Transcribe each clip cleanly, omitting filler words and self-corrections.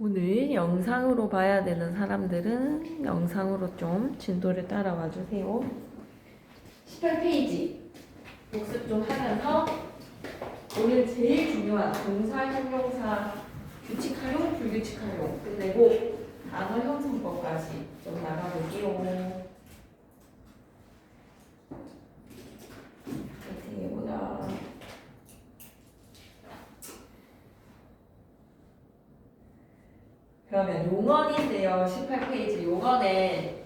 오늘 영상으로 봐야 되는 사람들은 영상으로 좀 진도를 따라와 주세요. 18페이지 복습 좀 하면서 오늘 제일 중요한 동사, 형용사, 규칙 활용, 불규칙 활용 끝내고 단어 형성법까지 좀 나가볼게요. 파이팅 해보자. 그러면 용언인데요. 18페이지 용언에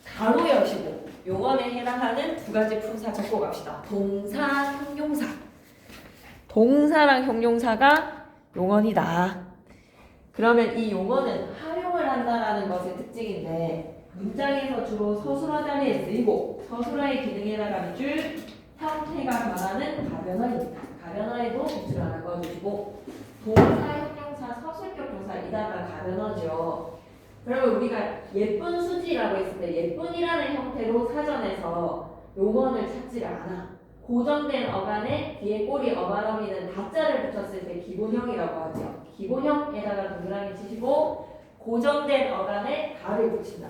가로 여시고 용언에 해당하는 두 가지 품사 적고 갑시다. 동사, 형용사. 동사랑 형용사가 용언이다. 그러면 이 용언은 활용을 한다라는 것의 특징인데 문장에서 주로 서술어 자리에 쓰이고 서술어의 기능에 해당하는 줄 형태가 말하는 가변어입니다. 가변어에도 밑줄 하나 그어주시고 동사, 형용사, 서술격 동사 이다가 가변어죠. 그러면 우리가 예쁜 수지라고 했을 때 예쁜이라는 형태로 사전에서 용언을 찾지를 않아. 고정된 어간에 뒤에 꼬리 어간어미는 다자를 붙였을 때 기본형이라고 하죠. 기본형에다가 동그라미 치시고 고정된 어간에 다를 붙인다.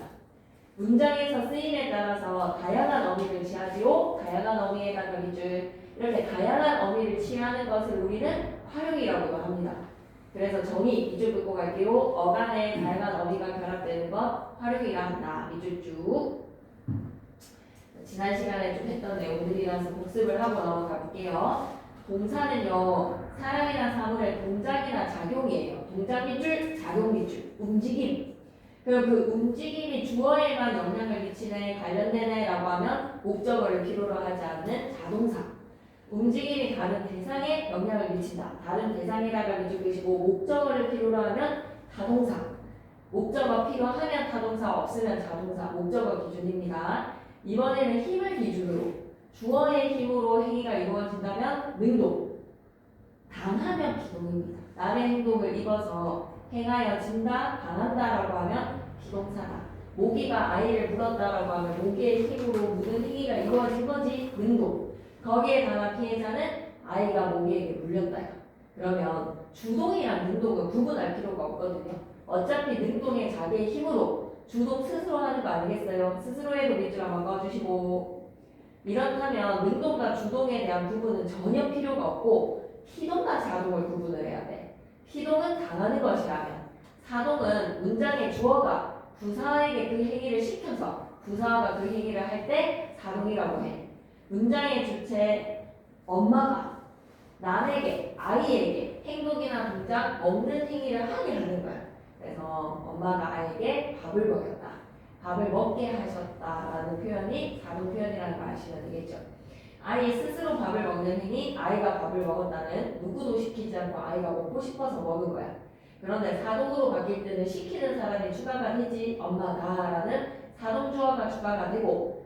문장에서 쓰임에 따라서 다양한 어미를 취하지요. 다양한 어미에다가 밑줄 이렇게 다양한 어미를 취하는 것을 우리는 활용이라고도 합니다. 그래서 정의 밑줄 긋고 갈게요. 어간에 다양한 어미가 결합되는 것 활용이라 한다. 밑줄 쭉. 지난 시간에 좀 했던 내용들이라서 복습을 하고 넘어가 볼게요. 동사는요, 사람이나 사물의 동작이나 작용이에요. 동작 밑줄, 작용 밑줄, 움직임. 그럼 그 움직임이 주어에만 영향을 미치네, 관련되네 라고 하면 목적어를 필요로 하지 않는 자동사. 움직임이 다른 대상에 영향을 미친다. 다른 대상에다가 밑줄 그시고 목적어를 필요로 하면 타동사. 목적어 필요하면 타동사, 없으면 자동사. 목적어 기준입니다. 이번에는 힘을 기준으로 주어의 힘으로 행위가 이루어진다면 능동, 당하면 비동입니다. 남의 행동을 입어서 행하여진다, 당한다라고 하면 비동사다. 모기가 아이를 물었다라고 하면 모기의 힘으로 무슨 행위가 이루어진 거지? 능동. 거기에 당한 피해자는 아이가 모기에게 물렸다. 그러면 주동이랑 능동은 구분할 필요가 없거든요. 어차피 능동의 자기의 힘으로 주동 스스로 하는 거 아니겠어요? 스스로에도 밑줄 한번 그어주시고 이렇다면 능동과 주동에 대한 구분은 전혀 필요가 없고 피동과 자동을 구분을 해야 돼. 피동은 당하는 것이라면 사동은 문장의 주어가 부사에게 그 행위를 시켜서 부사가 그 행위를 할 때 사동이라고 해. 문장의 주체 엄마가 남에게 아이에게 행동이나 동작 없는 행위를 하게 하는 거야. 그래서 엄마가 아이에게 밥을 먹였다. 밥을 먹게 하셨다라는 표현이 자동 표현이라는 걸 아시면 되겠죠. 아이 스스로 밥을 먹는 행위, 아이가 밥을 먹었다는 누구도 시키지 않고 아이가 먹고 싶어서 먹은 거야. 그런데 사동으로 바뀔 때는 시키는 사람이 추가가 되지 엄마다라는 사동 주어가 추가가 되고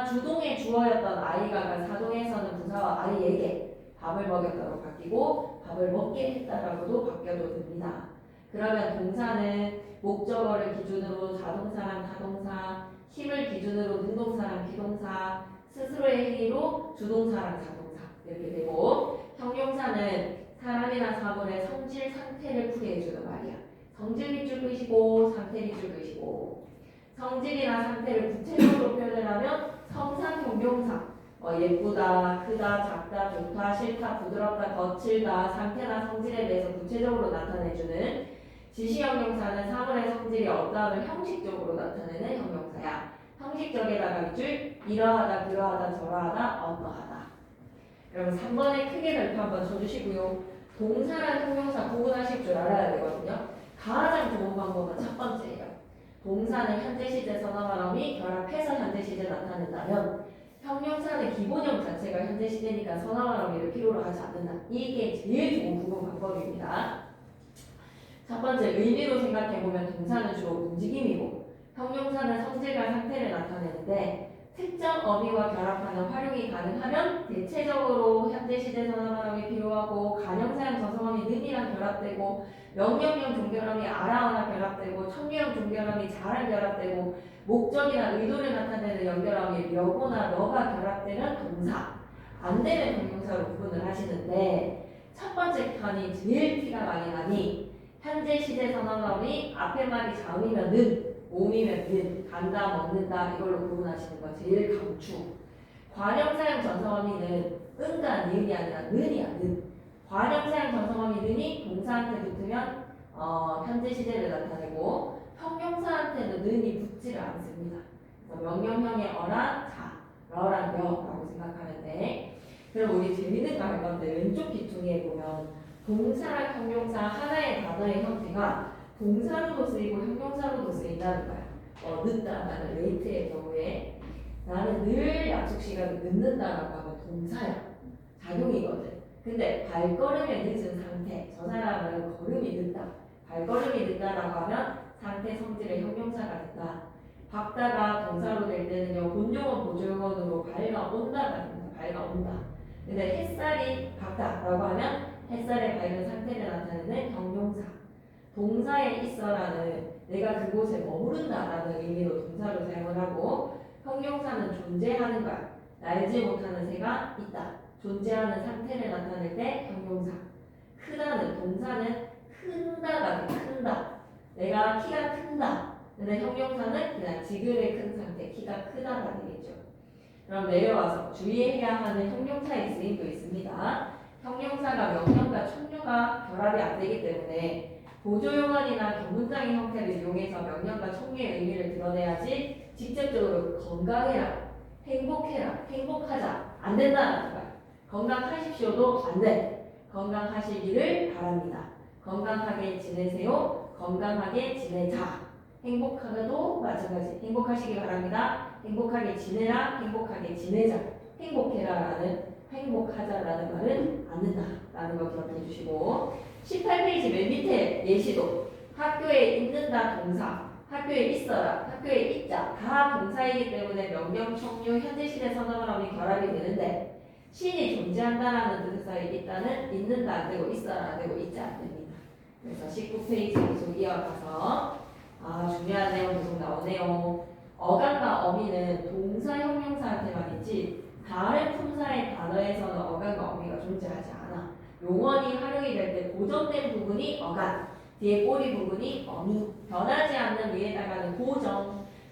주동의 주어였던 아이가 사동에서는 부사와 아이에게 밥을 먹였다고 바뀌고 밥을 먹게 했다라고도 바뀌어도 됩니다. 그러면 동사는 목적어를 기준으로 자동사랑 타동사, 힘을 기준으로 능동사랑 비동사, 스스로의 행위로 주동사랑 자동사 이렇게 되고 형용사는 사람이나 사물의 성질, 상태를 풀이해 주는 말이야. 성질 밑줄 그시고 상태 밑줄 그시고 성질이나 상태를 구체적으로 표현을 하면 성상 형용사 예쁘다, 크다, 작다, 좋다, 싫다, 부드럽다, 거칠다, 상태나 성질에 대해서 구체적으로 나타내주는 지시 형용사는 사물의 성질이 어떠함을 형식적으로 나타내는 형용사야. 형식적에다가 밑줄 이러하다, 그러하다, 저러하다, 어떠하다. 여러분 3번에 크게 별표 한번 쳐주시고요. 동사랑 형용사 구분하실 줄 알아야 되거든요. 가장 좋은 방법은 첫 번째예요. 동사는 현재 시제 선어말어미 결합해서 현재 시제 나타낸다면 형용사는 기본형 자체가 현재 시제니까 선어말어미를 필요로 하지 않는다. 이게 제일 좋은 구분 방법입니다. 첫 번째 의미로 생각해보면 동사는 주로 움직임이고 형용사는 성질과 상태를 나타내는데 특정 어미와 결합하는 활용이 가능하면 대체적으로 현재 시제 선어말어미 필요하고 간형사형 저성어미 는이랑 결합되고 명령형 종결어미 아라어나 결합되고 청유형 종결어미 자랑 결합되고 목적이나 의도를 나타내는 연결어미 여고나 너가 결합되면 동사 안 되면 형용사로 구분을 하시는데 첫 번째 편이 제일 티가 많이 나니 현재 현재 시제 선언어미 앞에 말이 자음이면 는, 몸이면 는, 간다, 먹는다 이걸로 구분하시는 거 제일 강추. 관형사형 전성어미는 은과 니은이 아니라 는이야, 는. 관형사형 전성어미 는이 동사한테 붙으면 현재 시제를 나타내고 형용사한테는 는이 붙지를 않습니다. 그래서 명령형의 어랑 자, 러랑 여라고 생각하면 돼. 그럼 우리 재밌는 거 할 건데 왼쪽 귀퉁이에 보면 동사랑 형용사 하나의 단어의 형태가 동사로도 쓰이고 형용사로도 쓰인다는 거야. 늦다라는 레이트의 경우에 나는 늘 약속 시간을 늦는다라고 하면 동사야. 작용이거든. 근데 발걸음에 늦은 상태, 저 사람은 걸음이 늦다. 발걸음이 늦다라고 하면 상태 성질의 형용사가 됐다. 밝다가 동사로 될 때는요, 본용은 보조용어로 밝아온다가 됩니다. 밝아온다. 근데 햇살이 밝다라고 하면 햇살의 밝은 상태를 나타내는 형용사. 동사에 있어라는 내가 그곳에 머무른다라는 의미로 동사로 사용을 하고 형용사는 존재하는 거야. 날지 못하는 새가 있다. 존재하는 상태를 나타낼 때 형용사. 크다는 동사는 큰다가 돼. 큰다. 내가 키가 큰다. 근데 형용사는 그냥 지금의 큰 상태, 키가 크다가 되겠죠. 그럼 내려와서 주의해야 하는 형용사의 쓰임도 있습니다. 형용사가 명령과 총류가 결합이 안 되기 때문에 보조용언이나 견문장의 형태를 이용해서 명령과 총류의 의미를 드러내야지 직접적으로 건강해라, 행복해라, 행복하자 안 된다는 거야. 건강하십시오도 안 돼. 건강하시기를 바랍니다. 건강하게 지내세요. 건강하게 지내자. 행복하게도 마찬가지. 행복하시기 바랍니다. 행복하게 지내라. 행복하게 지내자. 행복해라라는 행복하자라는 말은 안 된다라는 거 기억해 주시고 18페이지 맨 밑에 예시도 학교에 있는다 동사 학교에 있어라 학교에 있자 다 동사이기 때문에 명령, 총류, 현재 시제 선언어미 결합이 되는데 신이 존재한다라는 뜻의 사이에 있다는 있는다 안 되고 있어라 안 되고 있자 안 됩니다. 그래서 19페이지 계속 이어가서 중요한 내용 계속 나오네요. 어간과 어미는 동사 형용사한테만 있지 다른 품사의 단어에서는 어간과 어미가 존재하지 않아. 용언이 활용이 될 때 고정된 부분이 어간, 뒤에 꼬리 부분이 어미. 변하지 않는 위에다가는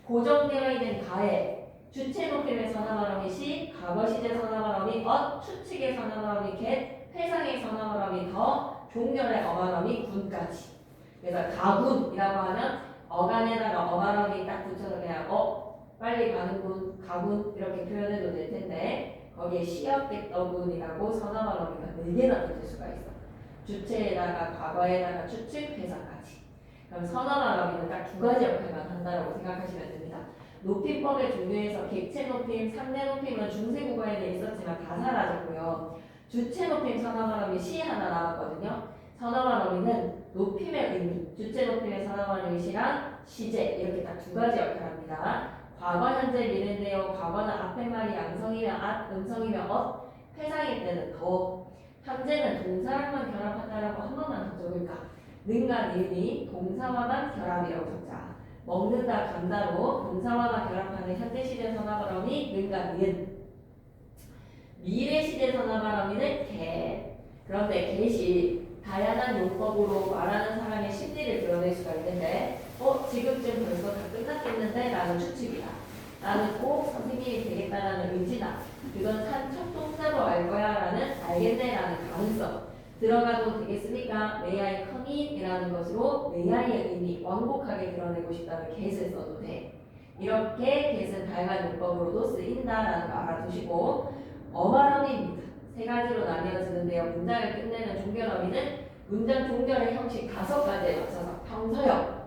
고정되어 있는 가에 주체 높임의 선언어미 시, 과거 시제 선언어미 추측의 선언어미 겟, 회상의 선언어미 더, 종렬의 어간어미 군까지. 그래서 가군이라고 하면 어간에다가 어간어미 딱 붙여서 그냥 빨리 가는군, 가군 이렇게 표현해도 될 텐데 거기에 시합됐더군이라고 선언어미가 4개나 붙을 수가 있어. 주체에다가 과거에다가 추측, 회상까지. 그럼 선언어미는 딱 2가지 역할만 한다고 생각하시면 됩니다. 높임법의 종류에서 객체 높임, 상대 높임은 중세국어에는 있었지만 다 사라졌고요. 주체 높임 선언어미 시 하나 나왔거든요. 선언어미는 높임의 의미, 주체 높임의 선언어미 시랑 시제 이렇게 딱 2가지 역할을 합니다. 과거, 현재, 미래인데요. 과거는 앞에 말이 양성이면 앗, 음성이면 회상일 때는 더. 현재는 동사랑만 결합한다라고 한 번만 더 적을까? 는과 니은이 동사와만 결합이라고 적자. 먹는다, 간다로 동사와만 결합하는 현재 시제 선언어미 는과 니은. 미래 시제 선언어미는 겟. 그런데 겟이 다양한 용법으로 말하는 사람의 심리를 드러낼 수가 있는데 지금쯤 벌써 다 끝났겠는데? 라는 추측이다. 나는 꼭 선생님이 되겠다라는 의지다. 그건 산척동사로 알 거야 라는 알겠네 라는 가능성. 들어가도 되겠습니까? May I come in? 이라는 것으로 May I의 의미 완곡하게 드러내고 싶다면 get을 써도 돼. 이렇게 get은 다양한 용법으로도 쓰인다라는 거 알아두시고 어말어미입니다. 3가지로 나뉘어지는데요. 문장을 끝내는 종결어미는 문장 종결의 형식 5가지에 맞춰서 평서형,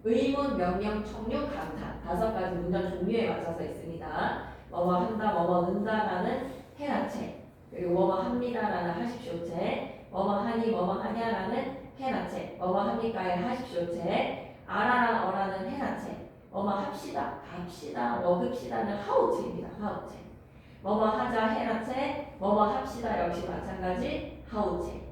의문, 명령, 총류, 감탄 5가지 문장 종류에 맞춰서 있습니다. 뭐뭐 한다, 뭐뭐 는다라는 해라체, 그리고 뭐뭐 합니다라는 하십시오체, 뭐뭐 하니, 뭐뭐 하냐라는 해라체, 뭐뭐 합니까의 하십시오체, 아라랑 어라는 해라체, 뭐뭐 합시다, 갑시다, 먹읍시다는 하우체입니다. 하우체. 뭐뭐 하자 해라체, 뭐뭐 합시다 역시 마찬가지 하우체.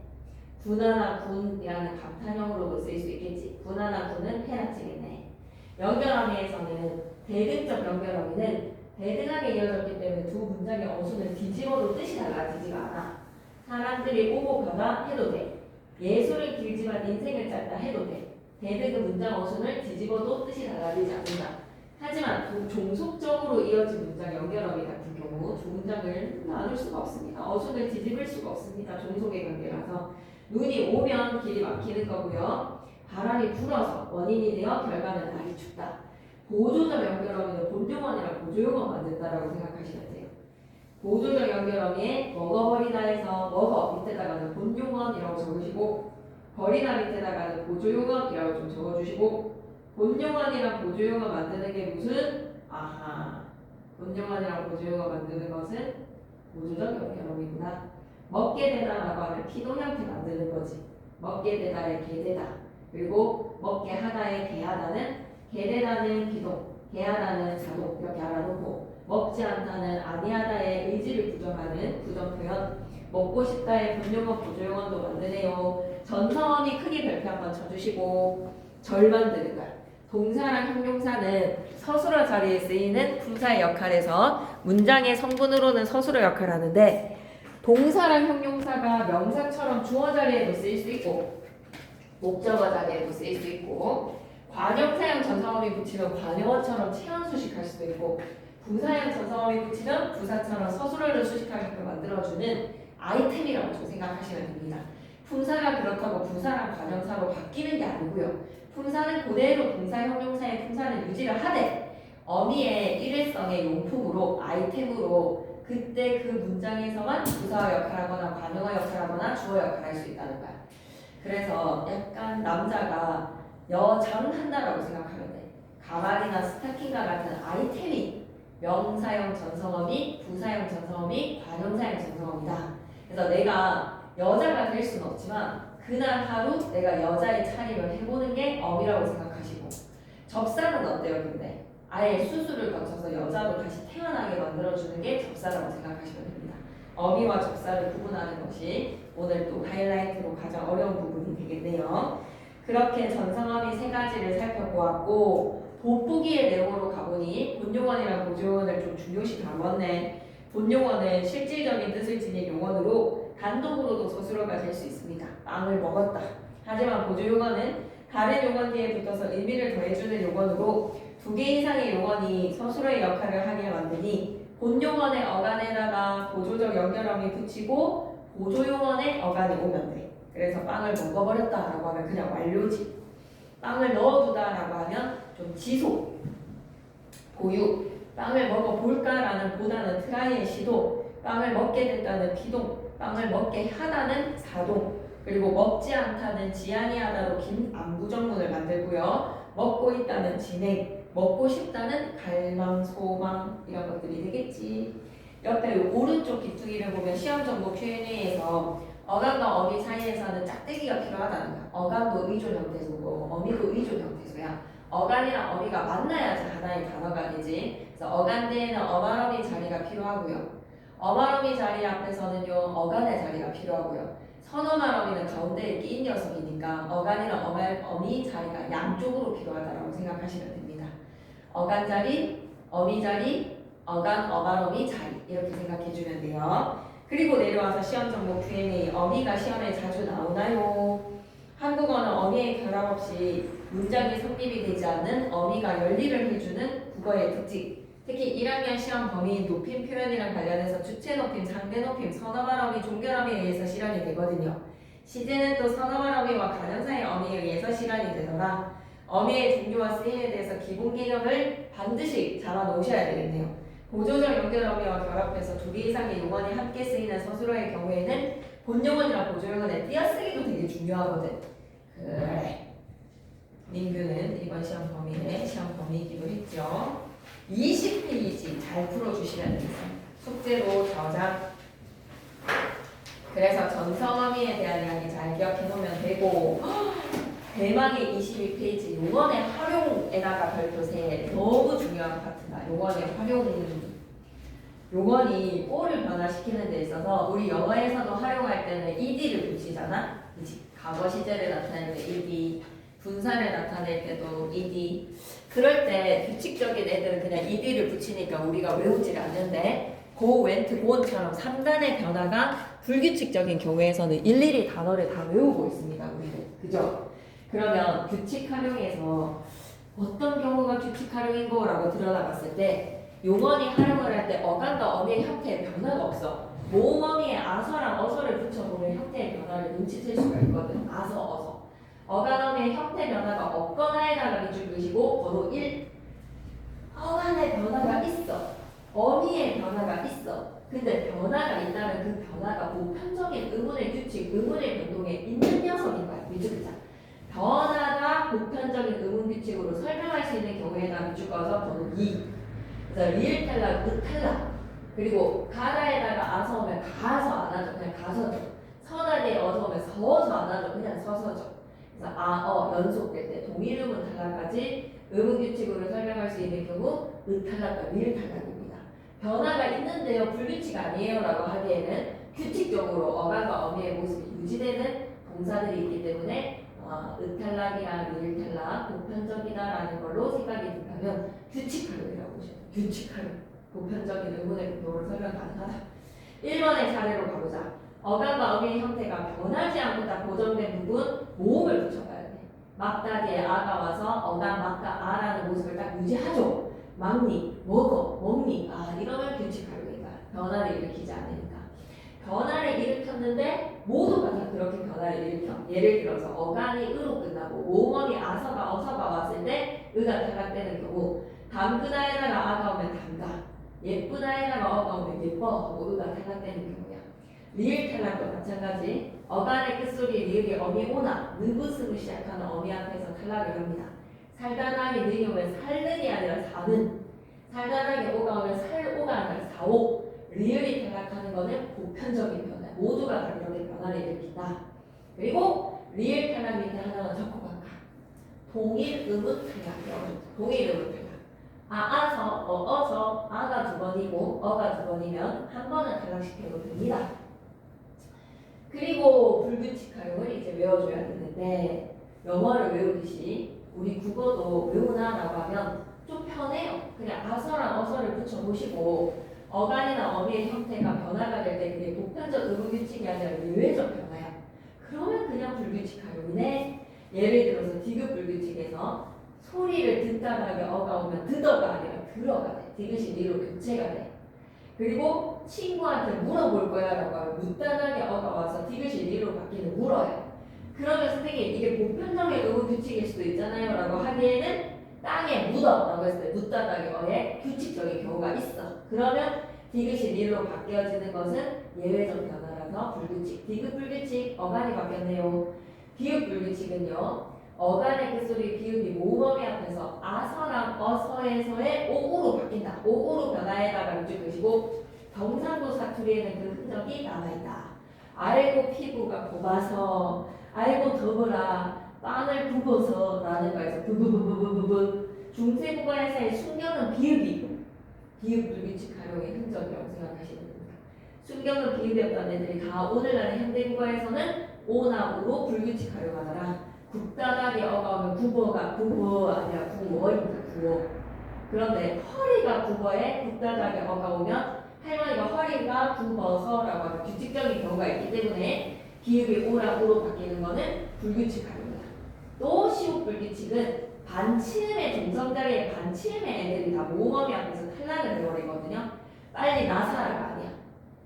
군하나 군이라는 감탄형으로도 쓰일 수 있겠지. 군하나 군은 해라체겠네. 연결어미에서는 대등적 연결어미는 대등하게 이어졌기 때문에 두 문장의 어순을 뒤집어도 뜻이 달라지지가 않아. 사람들이 오고 가다 해도 돼. 예술은 길지만 인생을 짧다 해도 돼. 대득의 문장 어순을 뒤집어도 뜻이 달라지지 않는다. 하지만 종속적으로 이어진 문장 연결어미 같은 경우 두 문장을 나눌 수가 없습니다. 어순을 뒤집을 수가 없습니다. 종속의 관계라서. 눈이 오면 길이 막히는 거고요. 바람이 불어서 원인이 되어 결과는 날이 춥다. 보조적 연결어미는 본용어이랑 보조용어 만든다라고 생각하시면 돼요. 보조적 연결어미에 먹어버리다에서 먹어 밑에다가는 본용어이라고 적으시고 버리다 밑에다가는 보조용어이라고 좀 적어주시고 본용어이랑 보조용어 만드는 게 무슨? 아하 본용어이랑 보조용어 만드는 것은 보조적 연결어미구나. 먹게 되다라고 하면 피동 형태 만드는 거지. 먹게 되다의 게되다. 그리고 먹게 하다의 게하다는 게되다는 비동, 게하다는 자동 이렇게 알아놓고 먹지 않다는 아니하다의 의지를 부정하는 부정 표현. 먹고 싶다의 본용어 보조용어도 만드네요. 전성어미 크기 별표 한번 쳐주시고 절 만드는 거야. 동사랑 형용사는 서술어 자리에 쓰이는 품사의 역할에서 문장의 성분으로는 서술어 역할을 하는데 동사랑 형용사가 명사처럼 주어 자리에도 쓰일 수 있고 목적어 자리에도 쓰일 수 있고 관형사형 전성어미 붙이면 관용어처럼 체언 수식할 수도 있고 부사형 전성어미 붙이면 부사처럼 서술어를 수식하게끔 만들어주는 아이템이라고 좀 생각하시면 됩니다. 품사가 그렇다고 부사랑 관형사로 바뀌는 게 아니고요. 품사는 그대로 동사 형용사의 품사는 유지를 하되 어미의 일회성의 용품으로 아이템으로 그때 그 문장에서만 부사어 역할하거나 관용어 역할하거나 주어 역할할 수 있다는 거야. 그래서 약간 남자가 여장한다라고 생각하면 돼. 가발이나 스타킹과 같은 아이템이 명사형 전성어미, 부사형 전성어미, 관용사형 전성어미다. 그래서 내가 여자가 될 수는 없지만 그날 하루 내가 여자의 차림을 해보는 게 어미라고 생각하시고 접사는 어때요 근데? 아예 수술을 거쳐서 여자로 다시 태어나게 만들어주는 게 접사라고 생각하시면 됩니다. 어미와 접사를 구분하는 것이 오늘 또 하이라이트로 가장 어려운 부분이 되겠네요. 그렇게 전성어미 세 가지를 살펴보았고 돋보기의 내용으로 가보니 본용어이랑 보조용어를 좀 중요시 다뤘네. 본용어는 실질적인 뜻을 지닌 용어로 단독으로도 서술어가 될 수 있습니다. 빵을 먹었다. 하지만 보조용어는 다른 용어 뒤에 붙어서 의미를 더해주는 용어로 두 개 이상의 용어니 서술어의 역할을 하게 만드니 본용어의 어간에다가 보조적 연결어미 붙이고 보조용어의 어간이 오면 돼. 그래서 빵을 먹어버렸다라고 하면 그냥 완료지. 빵을 넣어두다라고 하면 좀 지속, 보유. 빵을 먹어볼까라는 보다는 트라이의 시도. 빵을 먹게 됐다는 비동. 빵을 먹게 하다는 사동. 그리고 먹지 않다는 지안이 하다로 긴 안부정문을 만들고요. 먹고 있다는 진행. 먹고 싶다는 갈망, 소망 이런 것들이 되겠지. 옆에 오른쪽 기퉁이를 보면 시험 정보 Q&A에서 어간과 어미 사이에서는 짝대기가 필요하다는 거야. 어간도 의존 형태소고 어미도 의존 형태소야. 어간이랑 어미가 만나야지 하나의 단어가 되지. 그래서 어간대에는 어말어미 자리가 필요하고요. 어말어미 자리 앞에서는요 어간의 자리가 필요하고요. 선어말어미는 가운데에 끼인 녀석이니까 어간이랑 어미 자리가 양쪽으로 필요하다고 생각하시면 됩니다. 어간 자리, 어미 자리, 어간, 어말어미 자리 이렇게 생각해주면 돼요. 그리고 내려와서 시험 정보 Q&A 어미가 시험에 자주 나오나요? 한국어는 어미의 결합 없이 문장이 성립이 되지 않는 어미가 연리를 해주는 국어의 특징. 특히 1학년 시험 범위인 높임 표현이랑 관련해서 주체 높임, 상대 높임, 선어말어미, 종결어미에 의해서 실현이 되거든요. 시제는 또 선어말어미와 가정사의 어미에 의해서 실현이 되더라. 어미의 종류와 쓰임에 대해서 기본 개념을 반드시 잡아놓으셔야 되겠네요. 보조적 연결어미와 결합해서 두 개 이상의 용언이 함께 쓰이는 서술어의 경우에는 본용언이랑 보조용언의 띄어쓰기도 되게 중요하거든. 그래. 민규는 이번 시험 범위에 시험 범위이기도 했죠. 20페이지 잘 풀어주시면 되겠습니다. 숙제로 저장. 그래서 전성어미에 대한 이야기 잘 기억해놓으면 되고 대망의 22페이지 용언의 활용에다가 별표세 너무 중요한 파트다. 용언의 활용. 용언이 오를 변화시키는 데 있어서 우리 영어에서도 활용할 때는 ed를 붙이잖아. 그치? 과거 시제를 나타낼 때 ed, 분사를 나타낼 때도 ed. 그럴 때 규칙적인 애들은 그냥 ed를 붙이니까 우리가 외우질 않는데 go, went, gone처럼 3단의 변화가 불규칙적인 경우에서는 일일이 단어를 다 외우고 있습니다. 우리는. 그죠? 그러면 규칙 활용에서 어떤 경우가 규칙 활용인 거라고 들여다봤을 때 용언이 활용을 할 때 어간과 어미의 형태에 변화가 없어. 모음어미에 아서랑 어서를 붙여보면 형태의 변화를 눈치챌 수가 있거든. 아서, 어서. 어간어미의 형태 변화가 없거나에다가 밑줄 그시고 번호 1. 어간의 변화가 있어. 어미의 변화가 있어. 근데 변화가 있다면 그 변화가 보편적인 의문의 규칙, 의문의 변동에 있는 녀석인 거야. 밑줄 그자. 변화가 보편적인 의문 규칙으로 설명할 수 있는 경우에다 밑줄 꺼서 번호 2. 그래서 리을 탈락, 으 탈락. 그리고 가다에다가 아서 오면 가서 안 하죠. 그냥 가서죠. 서다에 어서 오면 서서 안 하죠. 그냥 서서죠. 그래서 아, 어 연속될 때 동일 의문 탈락까지 의문 규칙으로 설명할 수 있는 경우 으 탈락과 리을 탈락입니다. 변화가 있는데요. 불규칙 아니에요 라고 하기에는 규칙적으로 어간과 어미의 모습이 유지되는 동사들이 있기 때문에 으탈락이랑 리을탈락 보편적이다라는 걸로 생각이 든다면 규칙활용이라고 보시면 규칙활용 보편적인 의문의 변동으로 설명 가능하다. 1번의 사례로 가보자. 어간과 어미의 형태가 변하지 않고 다 고정된 부분 모음을 붙여봐야 돼. 막다기에 아가 와서 어간 막다 아라는 모습을 딱 유지하죠. 막니, 먹어, 먹니. 아 이러면 규칙활용이다. 변화를 일으키지 않으니까. 변화를 일으켰는데 모두가 다 그렇게 변화를 일으켜. 예를 들어서 어간이 으로 끝나고 모음어미 아서가 어서가 왔을 때 으가 탈락되는 경우 담그다에다가 아가 오면 담가 예쁘다에다가 어가 오면 예뻐하고 으가 탈락되는 경우야. 리을 탈락도 마찬가지. 어간의 끝소리 리을이 어미 오나 느부스로 시작하는 어미 앞에서 탈락을 합니다. 살다나게 능이 오면 살는이 아니라 사는 살다나게 오가 오면 살오가 아니라 사오 리을이 탈락하는 것은 보편적인 변화. 모두가 다 그렇게 변화를 일으킨다. 그리고 리을 탈락 밑에 하나만 적고 갈까? 동일 의문 탈락이요. 동일 의문 탈락. 아서, 어서, 아가 두 번이고 어가 두 번이면 한 번은 탈락시켜도 됩니다. 그리고 불규칙 활용을 이제 외워줘야 되는데 영어를 외우듯이 우리 국어도 외우나라고 하면 좀 편해요. 그냥 아서랑 어서를 붙여보시고 어간이나 어미의 형태가 변화가 될 때 그게 보편적 의문 규칙이 아니라 예외적 변화야. 그러면 그냥 불규칙 활용이네. 예를 들어서 디귿 불규칙에서 소리를 듣다가게 어가 오면 듣어가 아니라 들어가 돼. 디귿이 리로 교체가 돼. 그리고 친구한테 물어볼 거야 라고 하면 묻다가게 어가 와서 디귿이 리로 바뀌는 물어요. 그러면 선생님 이게 보편적인 의문 규칙일 수도 있잖아요 라고 하기에는 땅에 묻어 라고 했을 때 묻다가게 어에 규칙적인 경우가 있어. 그러면 디귿이 리로 바뀌어지는 것은 예외적 변화라서 불규칙. 디귿 불규칙 어간이 바뀌었네요. 비읍 불규칙은요. 어간의 끝소리 비읍이 모음어미 앞에서 아서랑 어서에서의 오우로 바뀐다. 오우로 변화에다가 밑줄 그시고 경상도 사투리에는 그 흔적이 남아있다. 알고 피부가 곱아서 알고 더불라 빵을 굽어서 라는 거에서 부부부부부부 중세국어에서의 순경은 비읍이 비읍 불규칙 활용의 흔적이라고 생각하시면 됩니다. 순경은 비읍이었던 애들이 다 오늘날의 현대국어에서는 오나 우로 불규칙 활용하더라. 국다닥이 어가 오면 국어가 국어 아니라 국어입니다. 국어. 그런데 허리가 국어에 국다닥이 어가 오면 할머니가 허리가 굽어서라고 하는 규칙적인 경우가 있기 때문에 비읍이 오라 우로 바뀌는 것은 불규칙 활용이다. 또 시옷 불규칙은 반치음의 종성자리에 반치음의 애들이 다 모음어미 앞에서 탈락을 해버리거든요. 빨리 나사라가 아니야.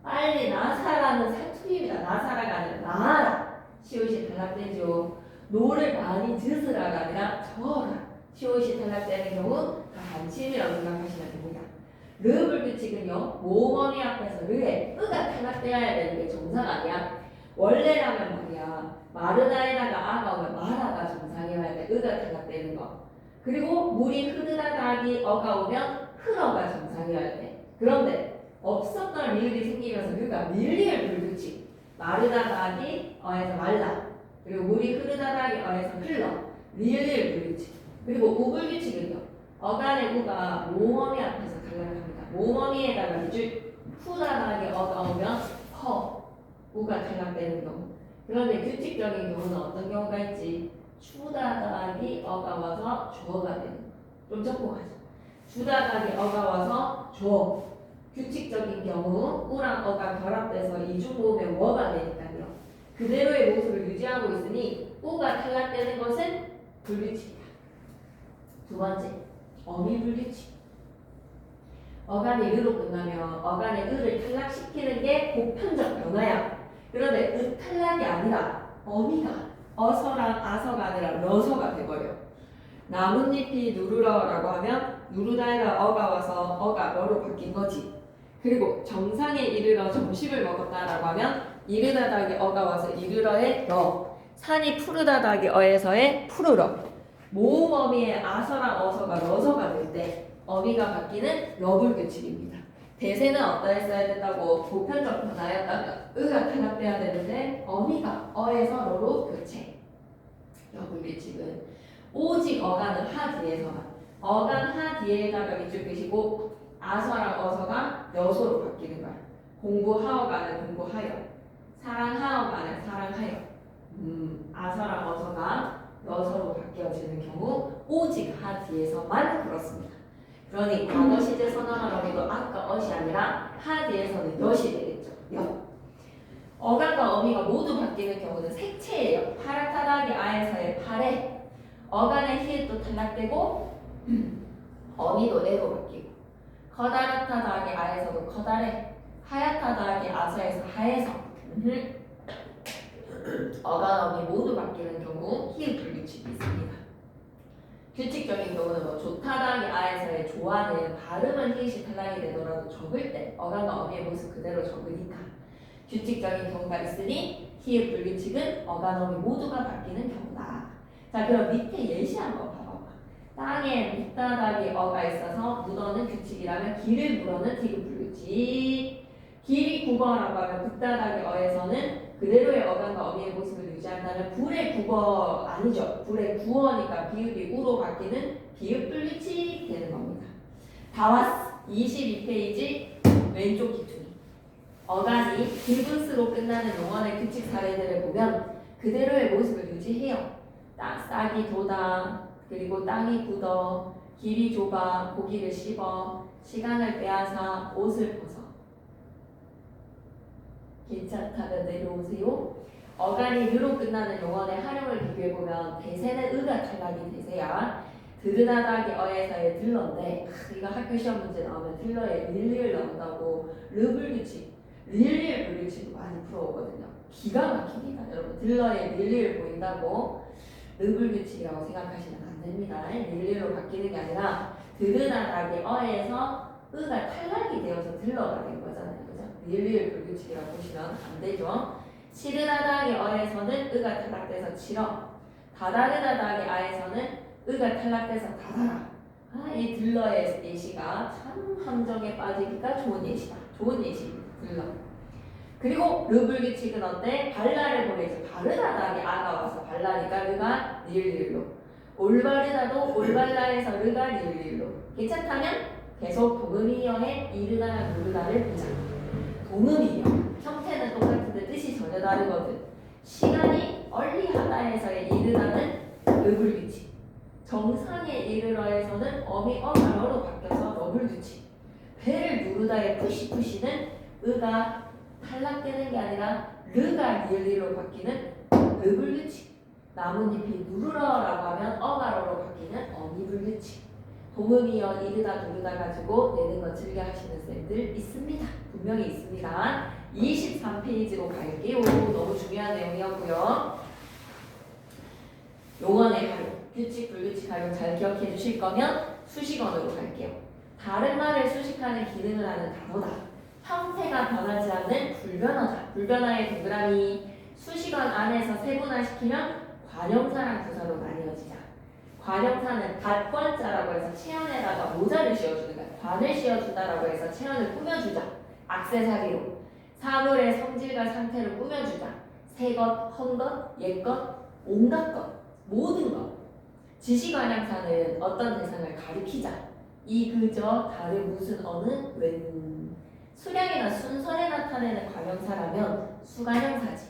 빨리 나사라는 사투리입니다. 나사라가 아니라 나라. 시옷이 탈락되죠. 노를 많이 드으라가 아니라 저어라. 시옷이 탈락되는 경우 다 반치음이라고 생각하시면 됩니다. 르 불규칙은요. 모음어미 앞에서 르에 으가 탈락되어야 되는 게 정상 아니야. 원래라면 말이야. 마르다에다가 아가 오면 마라가 정상이어야 돼. 으가 탈락되는 거. 그리고 물이 흐르다닥이 어가 오면 흐러가 정상이어야 돼. 그런데 없었던 리을이 생기면서 르가 밀리을 불규칙. 마르다닥이 어에서 말라. 그리고 물이 흐르다닥이 어에서 흘러. 리을 불규칙. 그리고 우불규칙은요. 어간의 우가 모음어미 앞에서 탈락합니다. 모음어미에다가 밑줄 후다닥이 어가 오면 허. 우가 탈락되는 경우. 그런데 규칙적인 경우는 어떤 경우가 있지? 추다닥이 어가 와서 주어가 되는 거. 좀 적고 가죠. 주다닥이 어가 와서 주어. 규칙적인 경우 우랑 어가 결합돼서 이중모음의 워가 되니까요. 그대로의 모습을 유지하고 있으니 우가 탈락되는 것은 불규칙이다. 두 번째, 어미 불규칙. 어간이 으로 끝나면 어간의 으를 탈락시키는 게 보편적 변화야. 그런데 으 탈락이 아니라 어미가 어서랑 아서가 아니라 러서가 돼버려. 나뭇잎이 누르러라고 하면 누르다에다 어가 와서 어가 러로 바뀐 거지. 그리고 정상에 이르러 점심을 먹었다라고 하면 이르다닥이 어가 와서 이르러의 러. 산이 푸르다닥이 어에서의 푸르러. 모음 어미의 아서랑 어서가 러서가 될 때 어미가 바뀌는 러불규칙입니다. 대세는 어떠했어야 된다고? 보편적 변화였다면 으가 탈락돼야 되는데 어미가 어에서 러로 교체. 러불규칙은 오직 어간은 하 뒤에서만 어간 하 뒤에다가 밑줄 그시고 아서랑 어서가 여소로 바뀌는 거야. 공부하어가는 공부하여, 사랑하어가는 사랑하여. 아서랑 어서가 여서로 바뀌어지는 경우 오직 하 뒤에서만 그렇습니다. 그러니 과거 시제 선언할 어미도 아까 어시 아니라 하 뒤에서는 여시 되겠죠. 여. 어간과 어미가 모두 바뀌는 경우는 색채예요. 파랗다닥이 아에서의 파래. 어간의 히읗도 탈락되고 어미도 에로 바뀌고 커다랗다닥이 아에서도 커다래. 하얗다닥이 아서에서 하에서. 어간 어미 모두 바뀌는 경우 히읗 불규칙이 있습니다. 규칙적인 경우는 뭐 좋다닥이 아에서의 좋아는 발음은 히읗이 탈락이 되더라도 적을 때 어간과 어미의 모습 그대로 적으니까 규칙적인 경우가 있으니 히읗 불규칙은 어간 어미 모두가 바뀌는 경우다. 자, 그럼 밑에 예시 한번 봐봐봐. 땅에 밑다닥이 어가 있어서 묻어는 규칙이라면 길을 물어는 디귿 불규칙. 길이 국어라고 하면 북다닥이 어에서는 그대로의 어간과 어미의 모습을 유지한다면 불의 국어 아니죠. 불의 구어니까 비읍이 우로 바뀌는 비읍 불규칙 되는 겁니다. 다 왔어. 22페이지 왼쪽 기둥이. 어간이 기분스로 끝나는 용언의 규칙 사례들을 보면 그대로의 모습을 유지해요. 싹이 돋아, 그리고 땅이 굳어, 길이 좁아, 고기를 씹어, 시간을 빼앗아, 옷을 벗어. 괜찮다면 내려오세요. 어간이 느로 끝나는 용언의 활용을 비교해보면 대세는 으가 탈락이 대세야. 드드다닥이 어에서의 들러인데 이거 학교 시험 문제 나오면 들러에 릴리을 나온다고 르불규칙, 릴리을 불규칙도 많이 풀어오거든요. 기가 막힙니다. 여러분 들러에 릴리을 보인다고 르불규칙이라고 생각하시면 안 됩니다. 릴리로 바뀌는 게 아니라 드드다닥이 어에서 으가 탈락이 되어서 들러가 된 거잖아요. 그죠? 릴리을 불규칙이라고 보시면 안 되죠. 치르다닥이 어에서는 으가 탈락돼서 치러, 다다르다닥이 아에서는 으가 탈락돼서 다다라. 이 들러의 예시가 참 함정에 빠지기가 좋은 예시다. 좋은 예시입니다. 들러. 그리고 르불규칙은 어때? 발라를 보내죠. 바르다닥이 아가 와서 발라니까 르가 릴릴로. 올바르다도 올발라에서 르가 릴릴로. 괜찮다면 계속 동음이형의 이르다 누르다를 보자. 동음이형. 형태는 똑같은데 뜻이 전혀 다르거든. 시간이 얼리하다에서의 이르다는 르불규칙. 정상에 이르러에서는 어미 어가러로 바뀌어서 러불규칙. 배를 누르다의 푸시푸시는 으가 탈락되는 게 아니라 르가 릴리로 바뀌는 르불규칙. 나뭇잎이 누르러라고 하면 어가러로 바뀌는 어미불규칙. 동음이어 이르다 누르다 가지고 내는 거 즐겨 하시는 쌤들 있습니다. 분명히 있습니다. 23페이지로 갈게요. 너무 중요한 내용이었고요. 용언의 활용, 규칙, 불규칙 활용 잘 기억해 주실 거면 수식어로 갈게요. 다른 말을 수식하는 기능을 하는 단어다. 형태가 변하지 않는 불변어다. 불변어의 동그라미. 수식어 안에서 세분화시키면 관형사랑 부사로 나뉘어지자. 관형사는 갓관자라고 해서 체언에다가 모자를 씌워주는 거야. 관을 씌워준다라고 해서 체언을 꾸며주자. 액세서리로. 사물의 성질과 상태를 꾸며주자. 새것, 헌것, 옛것, 온갖 것, 모든 것. 지시관형사는 어떤 대상을 가리키자. 이, 그저, 다른, 무슨, 어느, 웬. 수량이나 순서를 나타내는 관형사라면 수관형사지.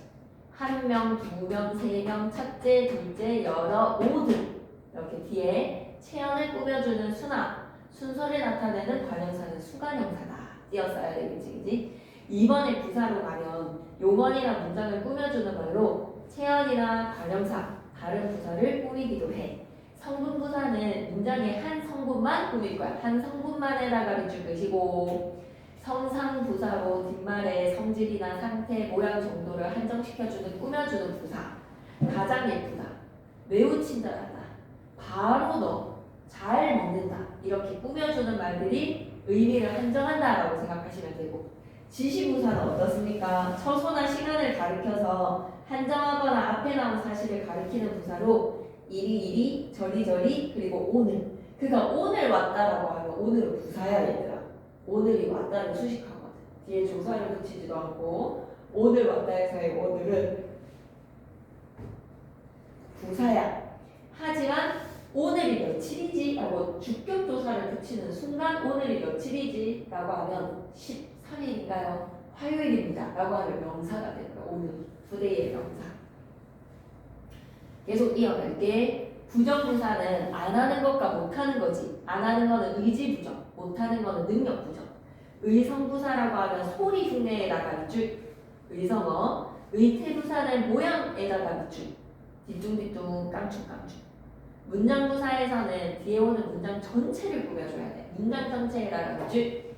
한 명, 두 명, 세 명, 첫째, 둘째, 여러, 모든. 이렇게 뒤에 체언을 꾸며주는 수나 순서를 나타내는 관형사는 수관형사다. 띄었어야 되겠지, 그지? 2번에 부사로 가면 용언이나 문장을 꾸며주는 말로 체언이나 관형사, 다른 부사를 꾸미기도 해. 성분 부사는 문장의 한 성분만 꾸밀 거야. 한 성분만에다가 비출 것이고, 성상 부사로 뒷말의 성질이나 상태, 모양 정도를 한정시켜주는 꾸며주는 부사. 가장 예쁘다, 매우 친절하다, 바로 너, 잘 먹는다, 이렇게 꾸며주는 말들이 의미를 한정한다라고 생각하시면 되고, 지시부사는 어떻습니까? 처소나 시간을 가리켜서 한정하거나 앞에 나온 사실을 가리키는 부사로 이리 저리 그리고 오늘. 그가 오늘 왔다라고 하면 오늘은 부사야 얘들아. 오늘이 왔다를 수식하거든. 뒤에 조사를 붙이지도 않고 오늘 왔다 해서의 오늘은 부사야. 하지만 오늘이 며칠이지? 라고 주격조사를 붙이는 순간 오늘이 며칠이지? 라고 하면 13일인가요? 화요일입니다. 라고 하면 명사가 되는 거야. 오늘 today의 명사. 계속 이어갈게. 부정부사는 안 하는 것과 못하는 거지. 안 하는 거는 의지부정, 못하는 거는 능력부정. 의성부사라고 하면 소리 흉내에다가 밑줄, 의성어. 의태부사는 모양에다가 밑줄, 뒤뚱뒤뚱 깡충깡충. 문장부사에서는 뒤에 오는 문장 전체를 꾸며줘야 돼. 문장 전체에다가 밑줄.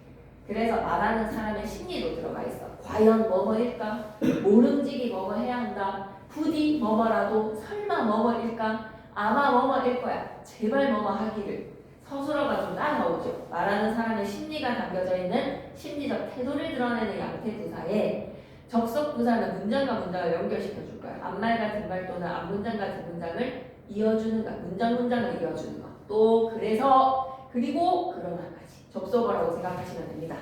그래서 말하는 사람의 심리도 들어가 있어. 과연 뭐뭐일까? 모름지기 뭐뭐 해야 한다. 부디 뭐뭐라도 설마 뭐뭐일까? 아마 뭐뭐일 거야. 제발 뭐뭐 하기를. 서술어가 좀 따라오죠. 말하는 사람의 심리가 담겨져 있는 심리적 태도를 드러내는 양태부사에 접속부사는 문장과 문장을 연결시켜 줄 거야. 앞말과 뒷말 또는 앞문장 같은 문장을 이어주는 거야. 문장을 이어주는 거. 또 그래서 그리고 그러나까지 접속어라고 생각하시면 됩니다.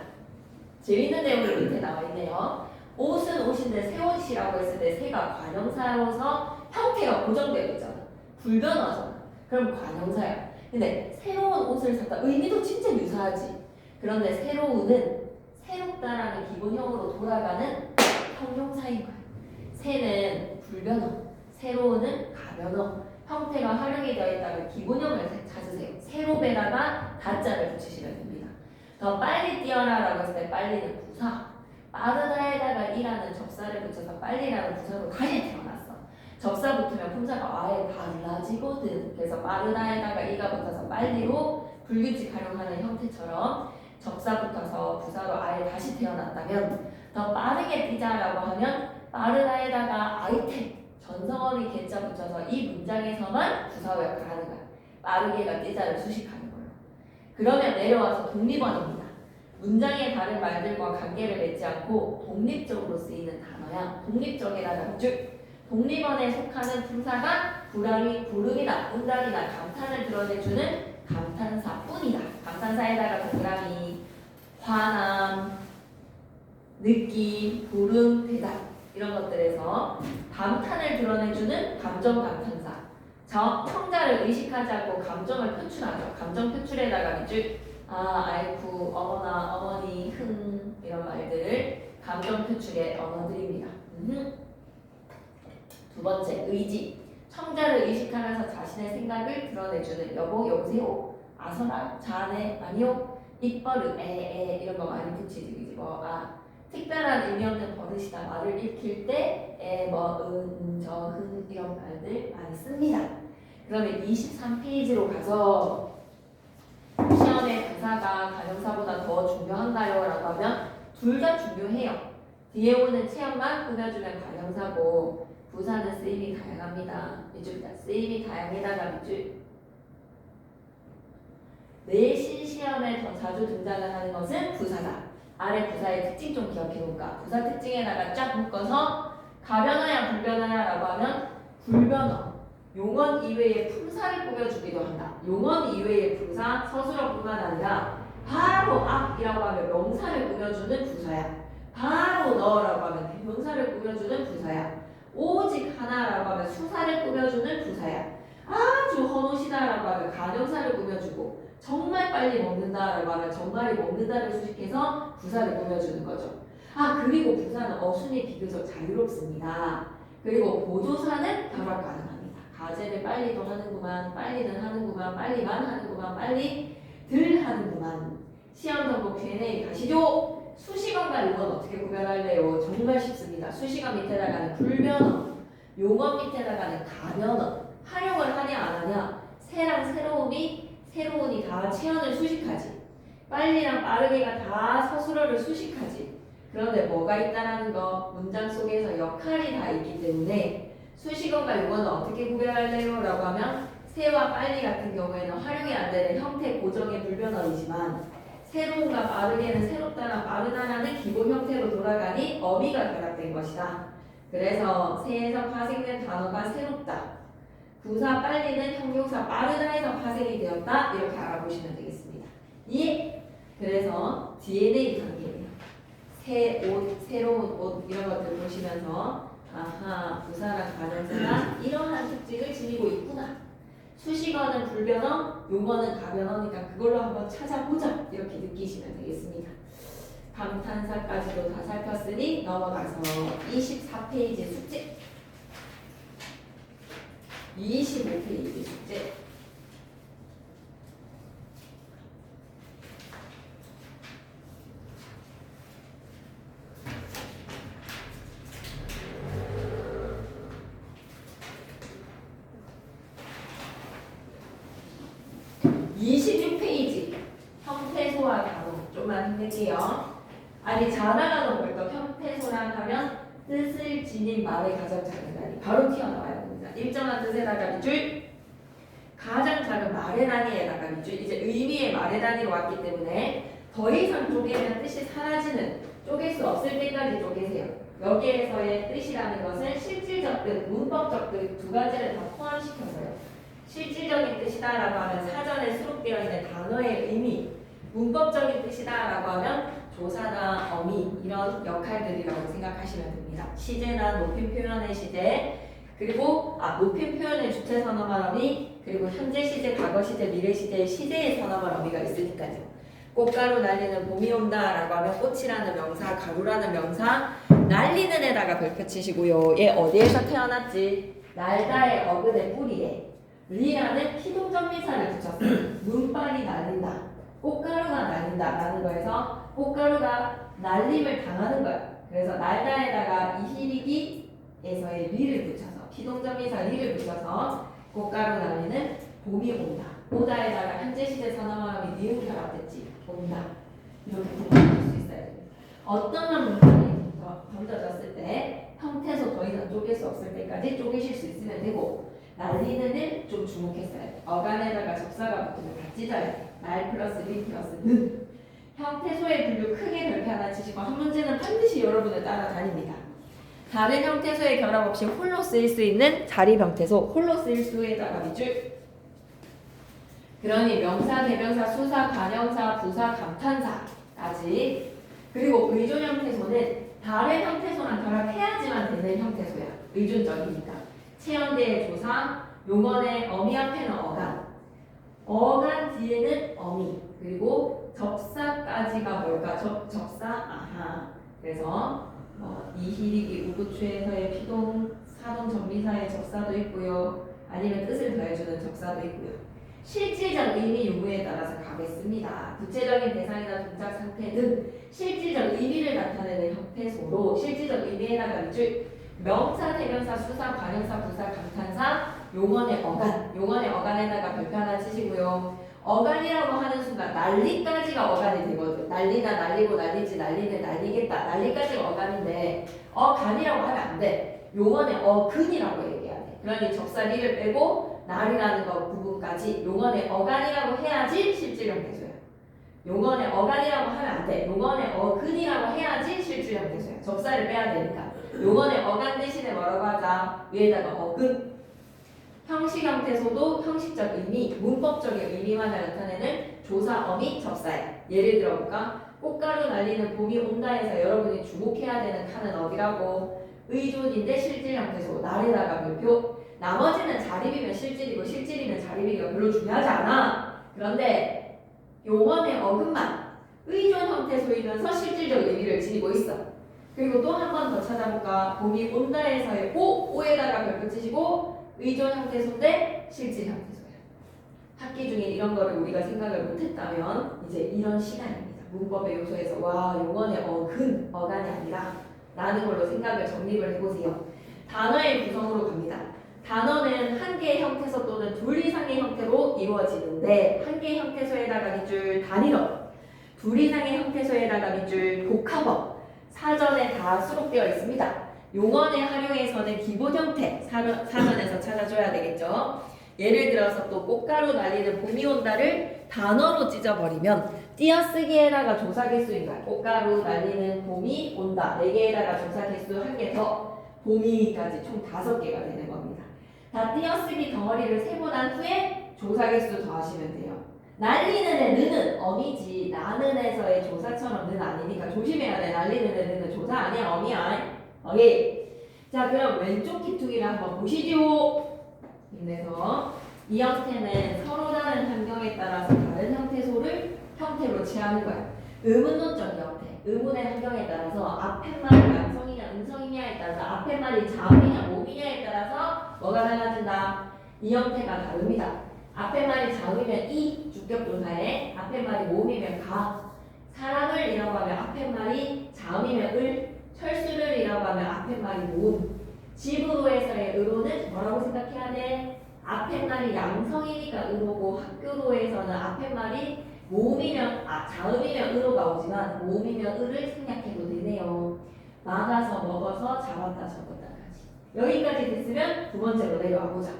재밌는 내용이 밑에 나와 있네요. 옷은 옷인데 새 옷이라고 했을 때 새가 관형사로서 형태가 고정되어 있잖아. 불변화잖아. 그럼 관형사야. 근데 새로운 옷을 샀다. 의미도 진짜 유사하지. 그런데 새로운은 새롭다라는 기본형으로 돌아가는 형용사인 거야. 새는 불변어, 새로운은 가변어. 형태가 활용이 되어 있다면 기본형을 찾으세요. 새롭에다가 다자를 붙이시면 됩니다. 더 빨리 뛰어라라고 했을 때 빨리는 부사, 빠르다에다가 이라는 접사를 붙여서 빨리라는 부사로 다시 태어났어. 접사 붙으면 품사가 아예 달라지거든. 그래서 빠르다에다가 이가 붙어서 빨리로 불규칙 활용하는 형태처럼 접사 붙어서 부사로 아예 다시 태어났다면, 더 빠르게 뛰자라고 하면 빠르다에다가 아이템, 전성어미 개자 붙여서 이 문장에서만 부사어 역할을 하는 거야. 빠르게가 뛰자를 수식하는 걸로. 그러면 내려와서 독립어입니다. 문장의 다른 말들과 관계를 맺지 않고 독립적으로 쓰이는 단어야. 독립적이라는 줄. 독립어에 속하는 품사가 부름이나 응답이나 감탄을 드러내주는 감탄사뿐이다. 감탄사에다가 동그라미, 화남, 느낌, 부름, 대답 이런 것들에서 감탄을 드러내주는 감정 감탄사. 청자를 의식하지 않고 감정을 표출하죠. 감정 표출에다가 밑줄, 아이쿠, 어머나, 어머니, 흥 이런 말들 감정 표출의 언어들입니다. 두 번째, 의지. 청자를 의식하면서 자신의 생각을 드러내주는 여보, 여보세요, 아서라, 자네, 아니요, 입버릇, 이런 거 많이 붙이지, 그지? 특별한 의미 없는 버릇이다. 말을 읽힐 때 이런 말들 많이 씁니다. 그러면 23페이지로 가서 시험의 부사가 관형사보다 더 중요한가요? 라고 하면 둘 다 중요해요. 뒤에 오는 체험만 꾸며주면 관형사고 부사는 쓰임이 다양합니다. 밑줄입니다. 쓰임이 다양하다가 밑줄. 내신 시험에 더 자주 등장을 하는 것은 부사다. 아래 부사의 특징 좀 기억해볼까? 부사 특징에다가 쫙 묶어서 가변어야 불변어야 라고 하면 불변어. 용언 이외의 품사를 꾸며주기도 한다. 용언 이외의 부사, 서술어뿐만 아니라 바로 앞이라고 하면 명사를 꾸며주는 부사야. 바로 너라고 하면 대명사를 꾸며주는 부사야. 오직 하나라고 하면 수사를 꾸며주는 부사야. 아주 헌옷이다라고 하면 가명사를 꾸며주고, 정말 빨리 먹는다라고 하면 정말이 먹는다를 수식해서 부사를 꾸며주는 거죠. 그리고 부사는 어순이 비교적 자유롭습니다. 그리고 보조사는 결합 가능합니다. 가제를 빨리도 하는구만, 빨리는 하는구만, 빨리만 하는구만, 빨리들 하는구만. 시험 정보 Q&A 가시죠. 수식어과 용어는 어떻게 구별할래요? 정말 쉽습니다. 수식어 밑에다가는 불변어, 용어 밑에다가는 가변어. 활용을 하냐 안 하냐. 새랑 새로운이 다 체언을 수식하지. 빨리랑 빠르게가 다 서술어를 수식하지. 그런데 뭐가 있다라는 거, 문장 속에서 역할이 다 있기 때문에 수식어과 용어는 어떻게 구별할래요? 라고 하면 새와 빨리 같은 경우에는 활용이 안 되는 형태 고정의 불변어이지만 새로운과 빠르게는 새롭다나 빠르다라는 기본 형태로 돌아가니 어미가 결합된 것이다. 그래서 새에서 파생된 단어가 새롭다. 부사 빨리는 형용사 빠르다에서 파생이 되었다. 이렇게 알아보시면 되겠습니다. 이해? 그래서 DNA 관계예요. 새 옷, 새로운 옷 이런 것들 보시면서 아하, 부사랑 가명사가 이러한 특징을 지니고 있구나. 수식어는 불변어, 용어는 가변어니까 그걸로 한번 찾아보자. 이렇게 느끼시면 되겠습니다. 감탄사까지도 다 살폈으니 넘어가서 24페이지 숙제. 25페이지 숙제. 형태소와 단어 좀만 힘낼게요. 아니 자다가도 벌떡 형태소랑 하면 뜻을 지닌 말의 가장 작은 단위 바로 튀어나와야 됩니다. 일정한 뜻에다가 밑줄, 가장 작은 말의 단위에다가 밑줄. 이제 의미의 말의 단위로 왔기 때문에 더 이상 쪼개면 뜻이 사라지는, 쪼갤 수 없을 때까지 쪼개세요. 여기에서의 뜻이라는 것은 실질적 뜻, 문법적 뜻 두 가지를 다 포함시켜서요. 실질적인 뜻이다라고 하면 사전에 수록되어 있는 단어의 의미, 문법적인 뜻이다라고 하면 조사나 어미 이런 역할들이라고 생각하시면 됩니다. 시제나 높임 표현의 시제, 그리고 높임 표현의 주체 선어말 어미, 그리고 현재 시제, 과거 시제, 미래 시제의 시제의 선어말 어미가 있으니까요. 꽃가루 날리는 봄이 온다라고 하면 꽃이라는 명사, 가루라는 명사, 날리는 에다가 별표 치시고요. 얘 어디에서 태어났지? 날다의 어근의 뿌리에 리라는 피동전미사를 붙였어요. 눈발이 날린다, 꽃가루가 날린다라는 거에서 꽃가루가 날림을 당하는 거야. 그래서 날다에다가 이히리기에서의 리를 붙여서 피동전미사 리를 붙여서 꽃가루 날리는 봄이 온다. 오다에다가 현재 시제 선어마음이 니은 결합됐지. 온다. 이렇게 구분할 수 있어야 됩니다. 어떤 한 문장이 던져졌을 때 형태에서 더 이상 쪼갤 수 없을 때까지 쪼개실 수 있으면 되고, 날리는 일 좀 주목했어야 돼. 어간에다가 접사가 붙으면 다 찢어야 돼. 말 플러스 리 플러스 는. 형태소의 분류 크게 별표 하나 치시고 한 문제는 반드시 여러분을 따라다닙니다. 다른 형태소의 결합 없이 홀로 쓰일 수 있는 자리병태소, 홀로 쓰일 수에다가 밑줄. 그러니 명사, 대명사, 수사, 관형사, 부사, 감탄사까지. 그리고 의존 형태소는 다른 형태소랑 결합해야지만 되는 형태소야. 의존적이니까. 체연대의 조사, 용언의 어미 앞에는 어간, 어간 뒤에는 어미, 그리고 접사까지가 뭘까? 접사, 아하. 그래서 이히리기 우구추에서의 피동, 사동 전미사의 접사도 있고요. 아니면 뜻을 더해주는 접사도 있고요. 실질적 의미 유무에 따라서 가겠습니다. 구체적인 대상이나 동작 상태 등 실질적 의미를 나타내는 형태소로 실질적 의미에다가 밑줄, 명사, 대명사, 수사, 관형사, 부사, 감탄사, 용언의 어간, 용언의 어간에다가 별표 하나 치시고요. 어간이라고 하는 순간 난리까지가 어간이 되거든. 난리다, 날리고, 날리지, 날리는, 날리겠다, 난리까지가 어간인데 어간이라고 하면 안 돼. 용언의 어근이라고 얘기해야 돼. 그러니 접사리를 빼고 날이라는 거 부분까지 용언의 어간이라고 해야지 실질형 대소야. 용언의 어간이라고 하면 안 돼. 용언의 어근이라고 해야지 실질형 대소야. 접사를 빼야 되니까. 용언의 어간 대신에 뭐라고 하자? 위에다가 어근. 형식 형태소도 형식적 의미, 문법적인 의미만을 나타내는 조사, 어미, 접사야. 예를 들어볼까? 꽃가루 날리는 봄이 온다에서 여러분이 주목해야 되는 칸은 어디라고? 의존인데 실질 형태소. 날에다가 별표. 나머지는 자립이면 실질이고 실질이면 자립이기가 별로 중요하지 않아. 그런데 용언의 어근만 의존 형태소이면서 실질적 의미를 지니고 있어. 그리고 또 한 번 더 찾아볼까? 봄이 온다에서의 오에다가 별표 치시고 의존 형태소인데 실질 형태소야. 학기 중에 이런 거를 우리가 생각을 못했다면 이제 이런 시간입니다. 문법의 요소에서 와 용언의 어근 어간이 아니라 라는 걸로 생각을 정립을 해보세요. 단어의 구성으로 갑니다. 단어는 한 개의 형태소 또는 둘 이상의 형태로 이루어지는데 한 개의 형태소에다가 밑줄 단위로 둘 이상의 형태소에다가 밑줄 복합어 사전에 다 수록되어 있습니다. 용언의 활용에서는 기본 형태 사전에서 찾아줘야 되겠죠. 예를 들어서 또 꽃가루 날리는 봄이 온다를 단어로 찢어버리면 띄어쓰기에다가 조사개수인 거야. 꽃가루 날리는 봄이 온다. 4개에다가 조사개수 1개 더 봄이까지 총 5개가 되는 겁니다. 다 띄어쓰기 덩어리를 세고 난 후에 조사개수 더하시면 돼요. 날리는 애 느는 어미지 나는 에서의 조사처럼 는 아니니까 조심해야 돼. 날리는 애 느는 조사 아니야 어미야. 오케이. 자 그럼 왼쪽 기퉁이를 한번 보시죠. 그래서 이 형태는 서로 다른 환경에 따라서 다른 형태로 취하는 거야. 의문론적 형태. 의문의 환경에 따라서 앞에 말이 양성이냐 음성이냐에 따라서 앞에 말이 자음이냐 모음이냐에 따라서 뭐가 달라진다. 이 형태가 다릅니다. 앞에 말이 자음이면 이 주격동사에 앞에 말이 모음이면 가. 사람을이라고 하면 앞에 말이 자음이면 을. 철수를이라고 하면 앞에 말이 모음. 집으로에서의 의로는 뭐라고 생각해야 돼? 앞에 말이 양성이니까 의로고 학교로에서는 앞에 말이 모음이면 자음이면 의로가 오지만 모음이면 을을 생략해도 되네요. 막아서 먹어서 잡았다 적었다까지. 여기까지 됐으면 두 번째로 내려와 보자.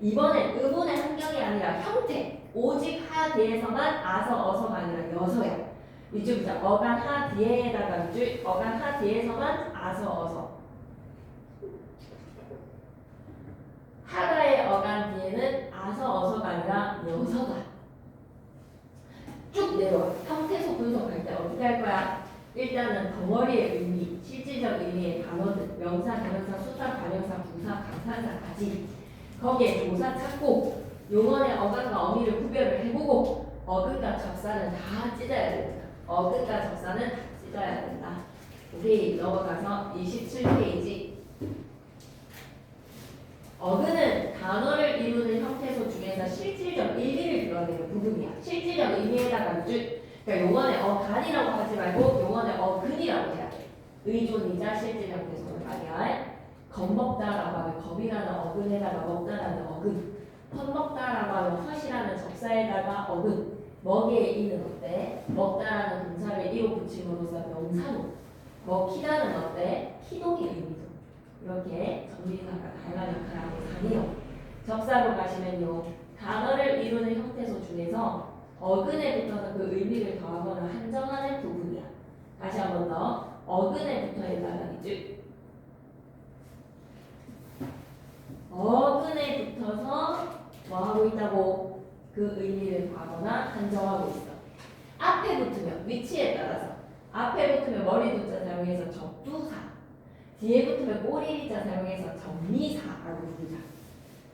이번엔 의문의 환경이 아니라 형태. 오직 하 뒤에서만 아서 어서가 아니라 여서야. 이쪽 보자. 어간 하 뒤에다가 밑줄 어간 하 뒤에서만 아서 어서. 하가의 어간 뒤에는 아서 어서가 아니라 여서다. 쭉 내려와. 형태소 분석할 때 어떻게 할 거야? 일단은 덩어리의 의미, 실질적 의미의 단어들, 명사, 대명사, 수사, 관형사, 부사, 감탄사까지 거기에 조사 찾고 용언의 어간과 어미를 구별을 해보고 어근과 접사는 다 찢어야 됩니다. 어근과 접사는 다 찢어야 된다. 우리 넘어가서 27페이지. 어근은 단어를 이루는 형태소 중에서 실질적 의미를 드러내는 부분이야. 실질적 의미에다가 그러니까 용언의 어간이라고 하지 말고 용언의 어근이라고 해야 돼. 의존이자 실질 형태소는 말이야. 겁먹다라고 하면 겁이라는 어근에다가 먹다라는 어근. 헛먹다라고 하면 헛이라는 접사에다가 어근. 먹이에 이는 어때? 먹다라는 동사를 이로 붙임으로써 명사로. 먹히다는 어때? 희동의 의미도. 이렇게 정비사가 다양한 역할을 하고 사네요. 접사로 가시면요. 단어를 이루는 형태소 중에서 어근에 붙어서 그 의미를 더하거나 한정하는 부분이야. 다시 한 번 더. 어근에 붙어 있다는 이제 어근에 붙어서 뭐 하고 있다고? 그 의미를 더하거나 한정하고 있어. 앞에 붙으면 위치에 따라서 앞에 붙으면 머리두자 사용해서 접두사, 뒤에 붙으면 꼬리리자 사용해서 정미사라고 부르자.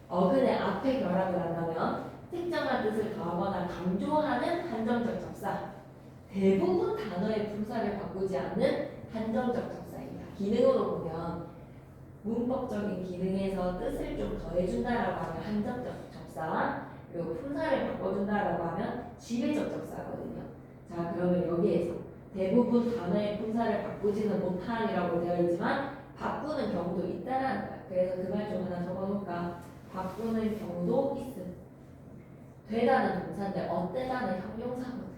어근의 앞에 결합을 한다면 특정한 뜻을 더하거나 강조하는 한정적 접사. 대부분 단어의 분사를 바꾸지 않는 한정적 접사입니다. 기능으로 보면 문법적인 기능에서 뜻을 좀 더해준다라고 하면 한정적 접사, 그리고 품사를 바꿔준다라고 하면 지배적 접사거든요. 자, 그러면 여기에서 대부분 단어의 품사를 바꾸지는 못한이라고 되어 있지만 바꾸는 경우도 있다라는 거야. 그래서 그 말 좀 하나 적어놓을까? 바꾸는 경우도 있음. 되다는 동사인데 어때다는 형용사거든.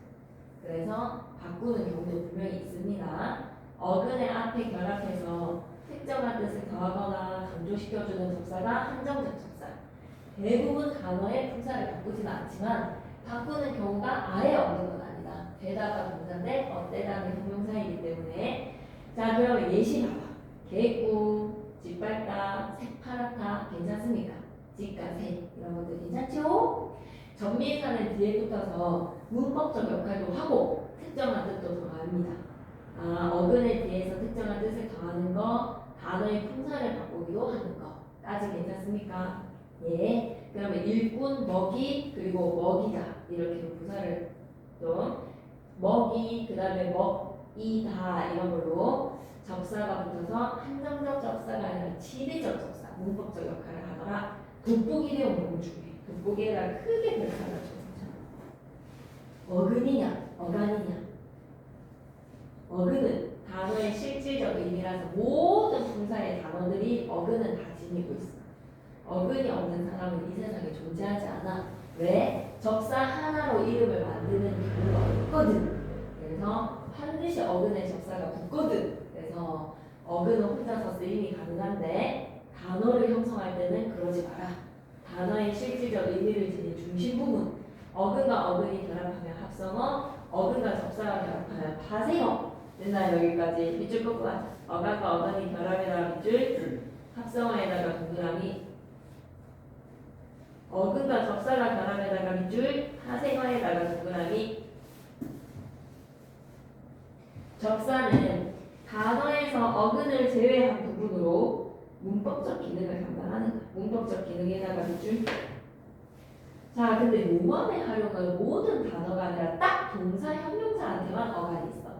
그래서 바꾸는 경우도 분명히 있습니다. 어근의 앞에 결합해서 특정한 뜻을 더하거나 강조시켜주는 접사가 한정적 접사. 대부분 단어의 품사를 바꾸지는 않지만 바꾸는 경우가 아예 없는 건 아니다. 되다가 동사인데 어때다는 형용사이기 때문에. 자, 그럼 예시 봐봐. 개꾸, 짓밟다, 새파랗다 괜찮습니까? 집가새 이런 것들 괜찮죠? 전미사는 뒤에 붙어서 문법적 역할도 하고 특정한 뜻도 더합니다. 어근에 대해서 특정한 뜻을 더하는 거, 단어의 품사를 바꾸기도 하는 거까지 괜찮습니까? 예. 그러면 일꾼, 먹이, 그리고 먹이다 이렇게 부사를 좀 먹이, 그 다음에 먹이다 이런 걸로 접사가 붙어서 한정적 접사가 아니라 지배적 접사, 문법적 역할을 하더라. 돋보기 내용 너무 중요해. 돋보기에다 크게 별을 달아줘. 어근이냐, 어간이냐. 어근은 단어의 실질적 의미라서 모든 분사의 단어들이 어근은 다 지니고 있어. 어근이 없는 사람은 이 세상에 존재하지 않아. 왜? 접사 하나로 이름을 만드는 경우가 없거든. 그래서 반드시 어근에 접사가 붙거든. 그래서 어근은 혼자서 쓰임이 가능한데 단어를 형성할 때는 그러지 마라. 단어의 실질적 의미를 지닌 중심 부분, 어근과 어근이 결합하면 합성어, 어근과 접사가 결합하면 파생어. 맨날 여기까지 밑줄 꺾고 하자. 어간과 어간이 결합에다가 밑줄, 합성어에다가 동그라미, 어근과 접사가 결합에다가 밑줄, 파생어에다가 동그라미. 접사는 단어에서 어근을 제외한 부분으로 문법적 기능을 담당하는 거야. 문법적 기능에다가 밑줄. 자, 근데 용언의 활용은 모든 단어가 아니라 딱 동사, 형용사한테만 어간이 있어.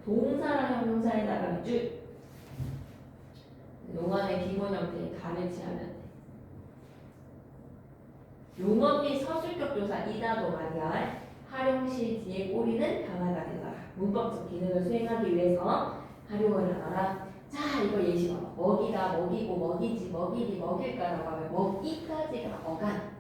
동사랑 형용사에다가 밑줄. 용언의 기본 형태의 가를 취하면 돼. 용언 및 서술격 조사 이다도 말이야. 활용시 뒤에 꼬리는 변화가 되더라. 문법적 기능을 수행하기 위해서 활용을 하더라. 자, 이거 예시 봐봐. 먹이다, 먹이고, 먹이지, 먹이니, 먹일까라고 하면 먹이까지가 어간,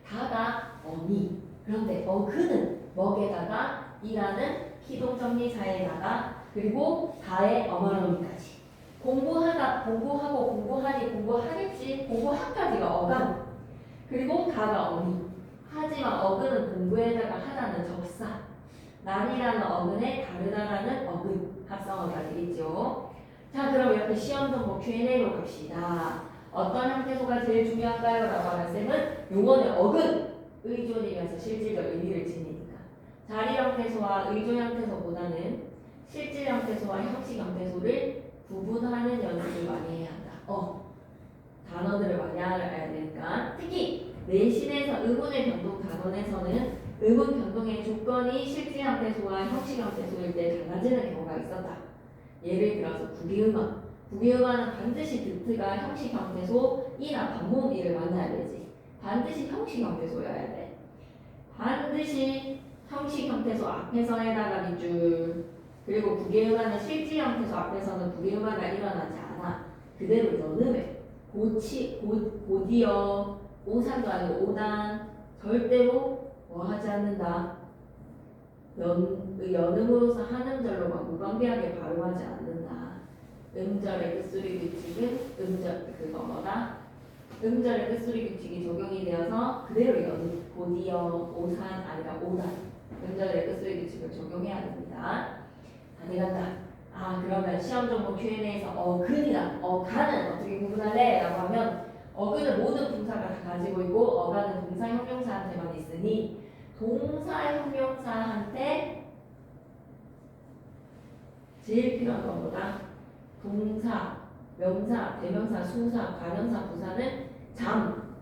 다가 어미. 그런데 어근은 먹에다가 이라는 기동정리사에다가 그리고 다의 어머러미까지. 공부하고 공부하니 공부하겠지. 공부하까지가 어간. 그리고 다가 어미. 하지만 어근은 공부에다가 하다는 접사. 난이라는 어근에 다르다라는 어근. 합성어가 되겠죠. 자, 그럼 이렇게 시험 정보 Q&A로 갑시다. 어떤 형태소가 제일 중요한가요? 라고 하면 쌤은 용언의 어근, 의존이면서 실질적 의미를 지니니까. 자리 형태소와 의존 형태소보다는 실질 형태소와 형식 형태소를 구분하는 연습을 많이 해야 한다. 단어들을 많이 알아야 되니까. 특히 내신에서 의문의 변동 단원에서는 의문 변동의 조건이 실질 형태소와 형식 형태소일 때 달라지는 경우가 있었다. 예를 들어서 구기응언. 구기응언은 반드시 드트가 형식 형태소 이나 반모음 이를 만나야 되지. 반드시 형식 형태소여야 돼. 반드시 형식 형태소 앞에서에다가 밑줄. 그리고 구기응언은 실질 형태소 앞에서는 구기응언가 일어나지 않아. 그대로 연음해. 곧이어 오산도 아니고 오단. 절대로 하지 않는다. 연음으로서 한 음절로만 무방비하게 발음하지 않는다. 음절의 끝소리 규칙은 음절의 끝소리 규칙이 적용이 되어서 그대로 연음, 곧이어, 오산 아니라 오단. 음절의 끝소리 규칙을 적용해야 됩니다. 다 돼간다. 그러면 시험 정보 Q&A에서 어근이다. 어간은 어떻게 구분할래? 라고 하면 어근은 모든 분사가 다 가지고 있고 어간은 동사 형용사한테만 있으니 동사 형용사한테 제일 필요한 건 뭐다? 동사, 명사, 대명사, 수사, 관형사, 부사는 잠.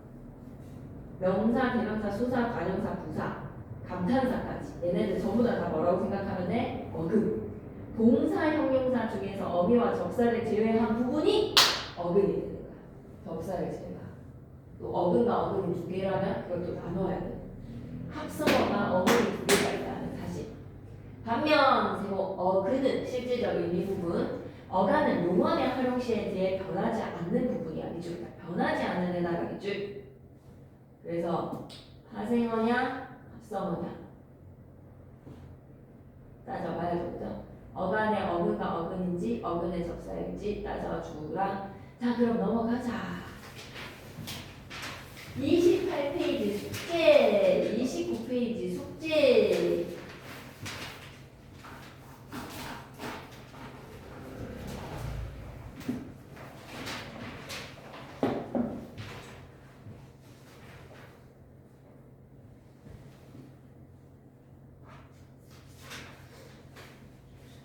명사, 대명사, 수사, 관형사, 부사, 감탄사까지. 얘네들 전부 다 뭐라고 생각하면 돼? 어근. 동사 형용사 중에서 어미와 접사를 제외한 부분이 어근이 되는 거야. 접사를 제외한. 또 어근과 어근이 두 개라면 그걸 또 나눠야 돼. 합성어가 어근이 두 개가 있다는 사실. 반면 어근은 실질적 의미 부분, 어간은 용언의 활용 시에 대해 변하지 않는 부분이야. 밑줄. 변하지 않는 데다가 밑줄. 그래서 파생어냐 합성어냐 따져봐야겠죠. 어간의 어근과 어근인지 어근의 접사일지 따져주라. 자, 그럼 넘어가자. 28페이지 숙제, 29페이지 숙제.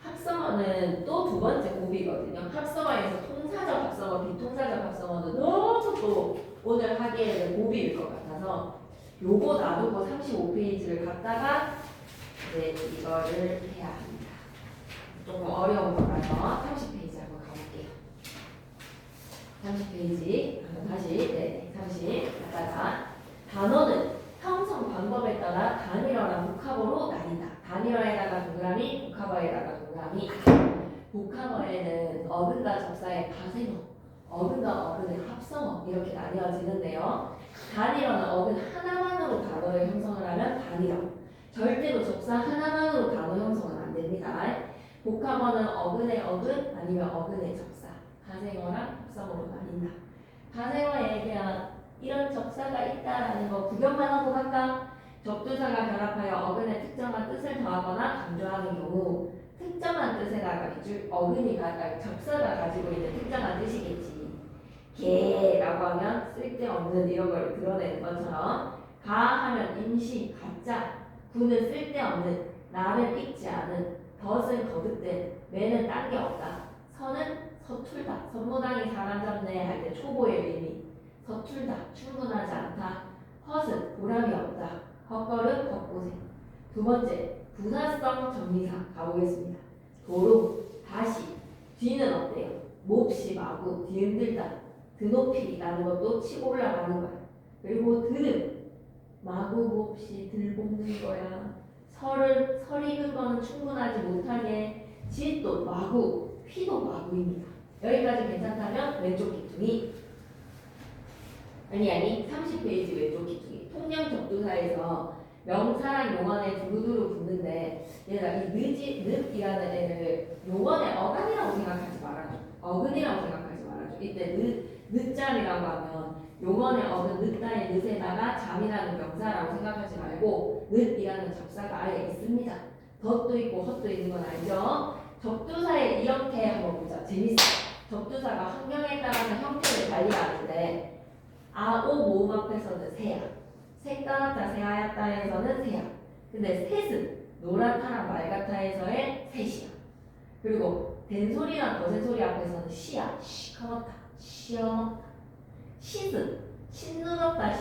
합성어는 또 두 번째 곱이거든요. 합성어에서 통사적 합성어, 비통사적 합성어는 너무 또 오늘 하기에는 곱이일 것 같아서 요거 놔두고 35페이지를 갖다가 이제 이거를 해야 합니다. 조금 어려운 거라서 30페이지 한번 가볼게요. 30페이지 한번 다시 30 갖다가 단어는 형성 방법에 따라 단일어랑 복합어로 나뉜다. 단일어에다가 동그라미, 복합어에다가 동그라미. 경우에는 어근과 접사의 가생어, 어근과 어근의 합성어 이렇게 나뉘어지는데요. 단일어는 어근 하나만으로 단어를 형성을 하면 단일어. 절대로 접사 하나만으로 단어 형성은 안 됩니다. 복합어는 어근의 어근 아니면 어근의 접사, 가생어랑 합성어로 나뉜다. 가생어에 대한 이런 접사가 있다라는 거 구경만 하고 갈까? 접두사가 결합하여 어근의 특정한 뜻을 더하거나 강조하는 경우 특정한 뜻에다가 어근이 접사가 가지고 있는 특정한 뜻이겠지. 개라고 하면 쓸데없는 이런 걸 드러내는 것처럼 가 하면 임시, 가짜, 구는 쓸데없는, 나를 읽지 않은, 덫은 거듭된, 매는 딴 게 없다, 서는 서툴다, 선무당이 사람 잡네 할 때 초보의 의미, 서툴다, 충분하지 않다, 헛은 보람이 없다, 헛걸음, 헛고생. 두 번째, 부사성 정미사 가보겠습니다. 도로, 다시, 뒤는 어때요? 몹시, 마구, 뒤흔들다, 드높이라는 것도 치고 올라가는 거야. 그리고 들은 마구 몹시 들볶는 거야. 설 익은 거는 충분하지 못하게, 짓도 마구, 휘도 마구입니다. 여기까지 괜찮다면 왼쪽 기둥이 아니 30페이지 왼쪽 기둥이 통영 접두사에서 명사랑 용언에 두루두루 붙는데 얘가 이 늪이라는 애를 용언의 어간이라고 생각하지 말아줘. 어근이라고 생각하지 말아줘. 이때 늦잠이라고 하면 용언의 어근 늦다의 늦에다가 잠이라는 명사라고 생각하지 말고 늪이라는 접사가 아예 있습니다. 덧도 있고 헛도 있는 건 알죠? 접두사의 이 형태 한번 보자. 재밌어. 접두사가 환경에 따라서 형태를 달리하는데 아오 모음 앞에서는 새야, 새까맣다 새하얗다에서는 새야. 근데 셋은 노랗다랑 맑았다에서의 셋이야. 그리고 된소리랑 거센소리 앞에서는 시야, 시커멓다, 시어멓다. 싯은 신누렇다,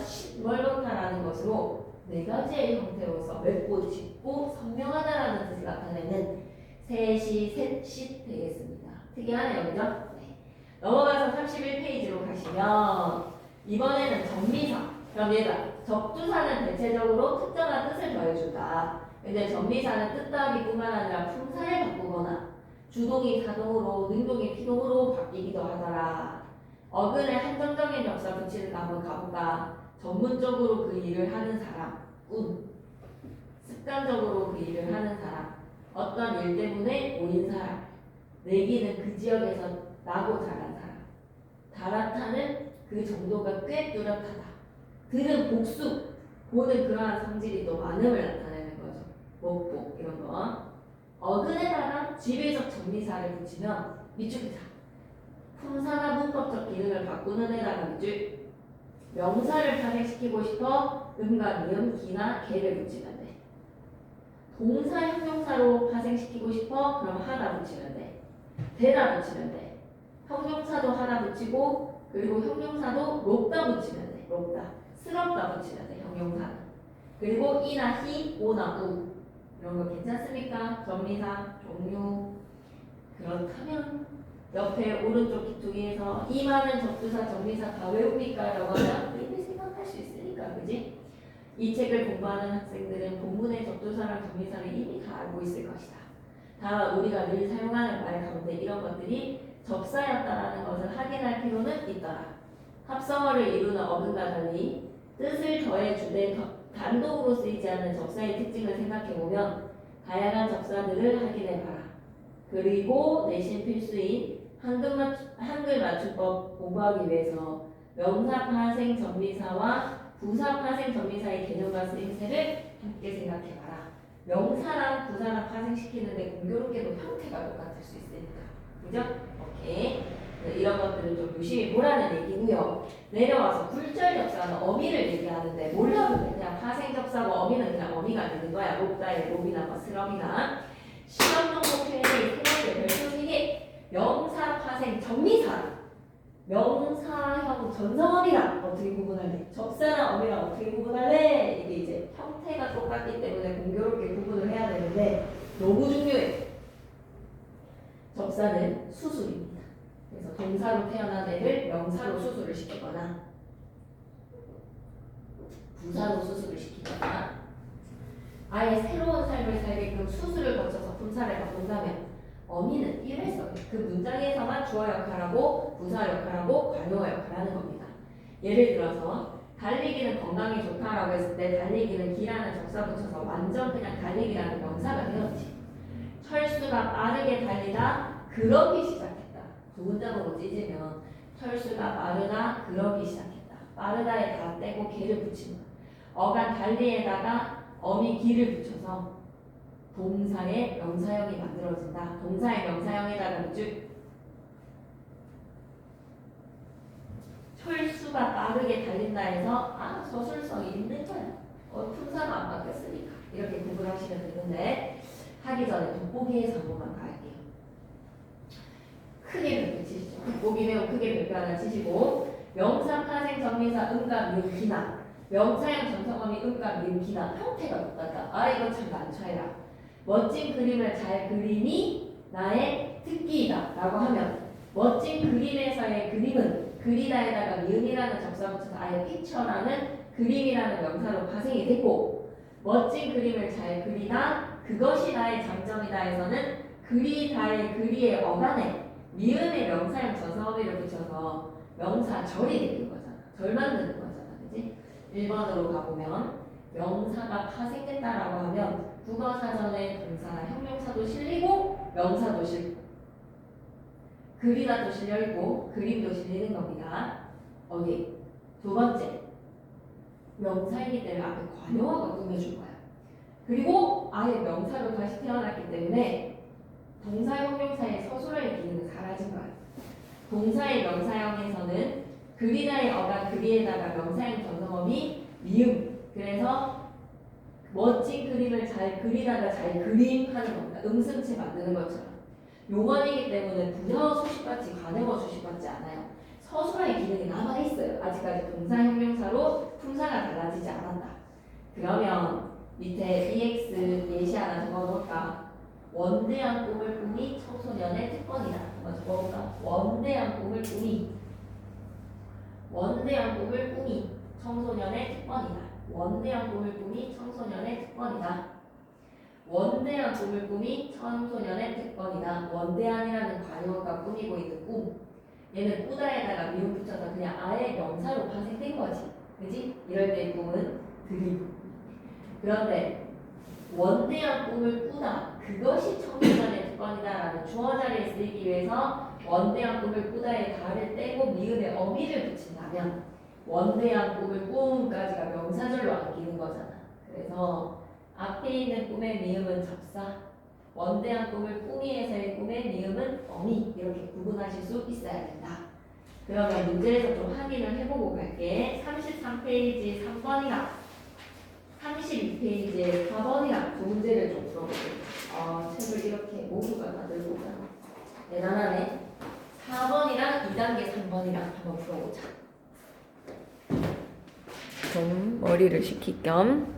멀렇다라는 것으로 네 가지의 형태로서 맵고 짙고 선명하다라는 뜻을 나타내는 셋이 셋씩 되겠습니다. 특이하네요, 그죠? 네. 넘어가서 31페이지로 가시면 이번에는 전미사. 그럼 얘가 접두사는 대체적으로 특정한 뜻을 더해준다. 근데 전미사는 뜻 더하기뿐만 아니라 품사를 바꾸거나 주동이 사동으로, 능동이 피동으로 바뀌기도 하더라. 어근에 한정적인 접사 붙이는 거 한번 가볼까? 전문적으로 그 일을 하는 사람, 꾼. 습관적으로 그 일을 하는 사람, 어떤 일 때문에 모인 사람. 내기는 그 지역에서 나고 자란 사람. 다라타는 그 정도가 꽤 뚜렷하다. 들은 복수, 보는 그러한 성질이 또 많음을 나타내는 거죠. 먹고 이런 거. 어근에다가 지배적 정리사를 붙이면 밑줄기자. 품사나 문법적 기능을 바꾸는 데다가 밑줄. 명사를 파생시키고 싶어 음과 니은, 기나 개를 붙이면 돼. 동사 형용사로 파생시키고 싶어 그럼 하나 붙이면 돼. 대다 붙이면 돼. 형용사도 하나 붙이고 그리고 형용사도 롭다 붙이면 돼. 롭다. 스럽다 붙이면 돼. 형용사는. 그리고 이나 히, 오나 우 이런 거 괜찮습니까? 전미사, 종류. 그렇다면 옆에 오른쪽 기둥에서 이 많은 접두사, 전미사 다 외웁니까? 라고 하면 이미 생각할 수 있으니까, 그지? 이 책을 공부하는 학생들은 본문의 접두사랑 전미사를 이미 다 알고 있을 것이다. 다만 우리가 늘 사용하는 말 가운데 이런 것들이 접사였다라는 것을 확인할 필요는 있더라. 합성어를 이루는 어근과 달리 뜻을 더해주되 단독으로 쓰이지 않는 접사의 특징을 생각해보면 다양한 접사들을 확인해봐라. 그리고 내신 필수인 한글 맞춤법 공부하기 위해서 명사 파생 전미사와 부사 파생 전미사의 개념과 쓰임새를 함께 생각해봐라. 명사랑 부사랑 파생시키는데 공교롭게도 형태가 똑같을 수 있으니까. 그죠? 오케이. 이런 것들을 좀 유심히 보라는 얘기고요. 내려와서 굴절 접사는 어미를 얘기하는데 몰라도 그냥 파생 접사고 어미는 그냥 어미가 되는 거야. 롭다의 롭이나 뭐 스럽이나. 시험 정보 표현의 세 번째 별표 3개. 명사 파생 전미사. 명사형 전성어미랑 어떻게 구분할래? 접사랑 어미랑 어떻게 구분할래? 이게 이제 형태가 똑같기 때문에 공교롭게 구분을 해야 되는데 너무 중요해. 접사는 수술입니다. 그래서 동사로 태어난 애를 명사로 수술을 시키거나 부사로 수술을 시키거나 아예 새로운 삶을 살게끔 수술을 거쳐서 품사를 바꾼다면 어미는 일회성. 그 문장에서만 주어 역할하고 부사 역할하고 관용 역할하는 겁니다. 예를 들어서 달리기는 건강에 좋다라고 했을 때 달리기는 기라는 접사 붙여서 완전 그냥 달리기라는 명사가 되었지. 철수가 빠르게 달리다 그러기 시작했다. 두 문장으로 찢으면 철수가 빠르다 그러기 시작했다. 빠르다에 다 떼고 개를 붙이는 어간 달리에다가 어미 기를 붙여서 동사의 명사형이 만들어진다. 동사의 명사형에다가 쭉 철수가 빠르게 달린다 해서 서술성이 있는 거야. 품사가 안 바뀌었으니까 이렇게 구분하시면 되는데 하기 전에 돋보기에서 한 번만 갈게요. 크게 별표 치시죠. 돋보기 매우 크게 별표 하나 치시고 명사 파생 정미사 음과 미음 기나 명사형 전성어미 음과 미음 기나 형태가 똑같다. 이거 참 난처해라. 멋진 그림을 잘 그림이 나의 특기이다 라고 하면 멋진 그림에서의 그림은 그리다에다가 미음이라는 접사 붙여서 아예 픽처라는 그림이라는 명사로 파생이 됐고 멋진 그림을 잘 그리다 그것이 나의 장점이다에서는 그리다의 그리의 어간에 미음의 명사형 전성어미를 붙여서 명사절이 되는 거잖아. 절 만드는 거잖아. 그치? 1번으로 가보면 명사가 파생됐다라고 하면 국어사전에 동사나 형용사도 실리고 명사도 실리고 그리다도 실려있고 그림도 실리는 겁니다. 어디? 두 번째 명사이기 때문에 앞에 관용어가 꾸며줄 거야. 그리고 아예 명사로 다시 태어났기 때문에 동사 형용사의 서술어의 기능은 사라진 거야. 동사의 명사형에서는 그리다의 어가 그리에다가 명사형 전성어미 미음 그래서 멋진 그림을 잘 그리다가 잘 그림하는 겁니다. 음승체 만드는 것처럼. 용언이기 때문에 부여 수식받지 관용어 수식받지 않아요. 서술어의 기능이 남아있어요. 아직까지 동사 형용사로 품사가 달라지지 않았다. 그러면 밑에 EX 예시 하나 적어놓을까? 원대한 꿈을 꾸미 청소년의 특권이다. 한번 적어볼까? 원대한 꿈을 꾸미 청소년의 특권이다. 원대한 꿈을 꾸미 청소년의 특권이다. 원대한 꿈을 꾸미 청소년의 특권이다. 원대한이라는 관용어가 꾸미고 있는 꿈. 얘는 꾸다에다가 미음 붙여서 그냥 아예 명사로 파생된 거지. 그지? 이럴 때 꿈은 그림. 그런데 원대한 꿈을 꾸다. 그것이 청소년의 특권이다라는 주어 자리에 쓰이기 위해서 원대한 꿈을 꾸다에 다를 떼고 미음에 어미를 붙인다면 원대한 꿈을 꿈까지가 명사절로 안기는 거잖아. 그래서 앞에 있는 꿈의 미음은 접사, 원대한 꿈을 꾸미에서의 꿈의 미음은 어미 이렇게 구분하실 수 있어야 된다. 그러면 문제에서 좀 확인을 해보고 갈게. 33페이지 3번이랑 32페이지에 4번이랑 두 문제를 좀 풀어볼게요. 책을 이렇게 모두가 다 들고 가. 대단하네. 4번이랑 2단계 3번이랑 한번 풀어보자. 좀 머리를 식힐 겸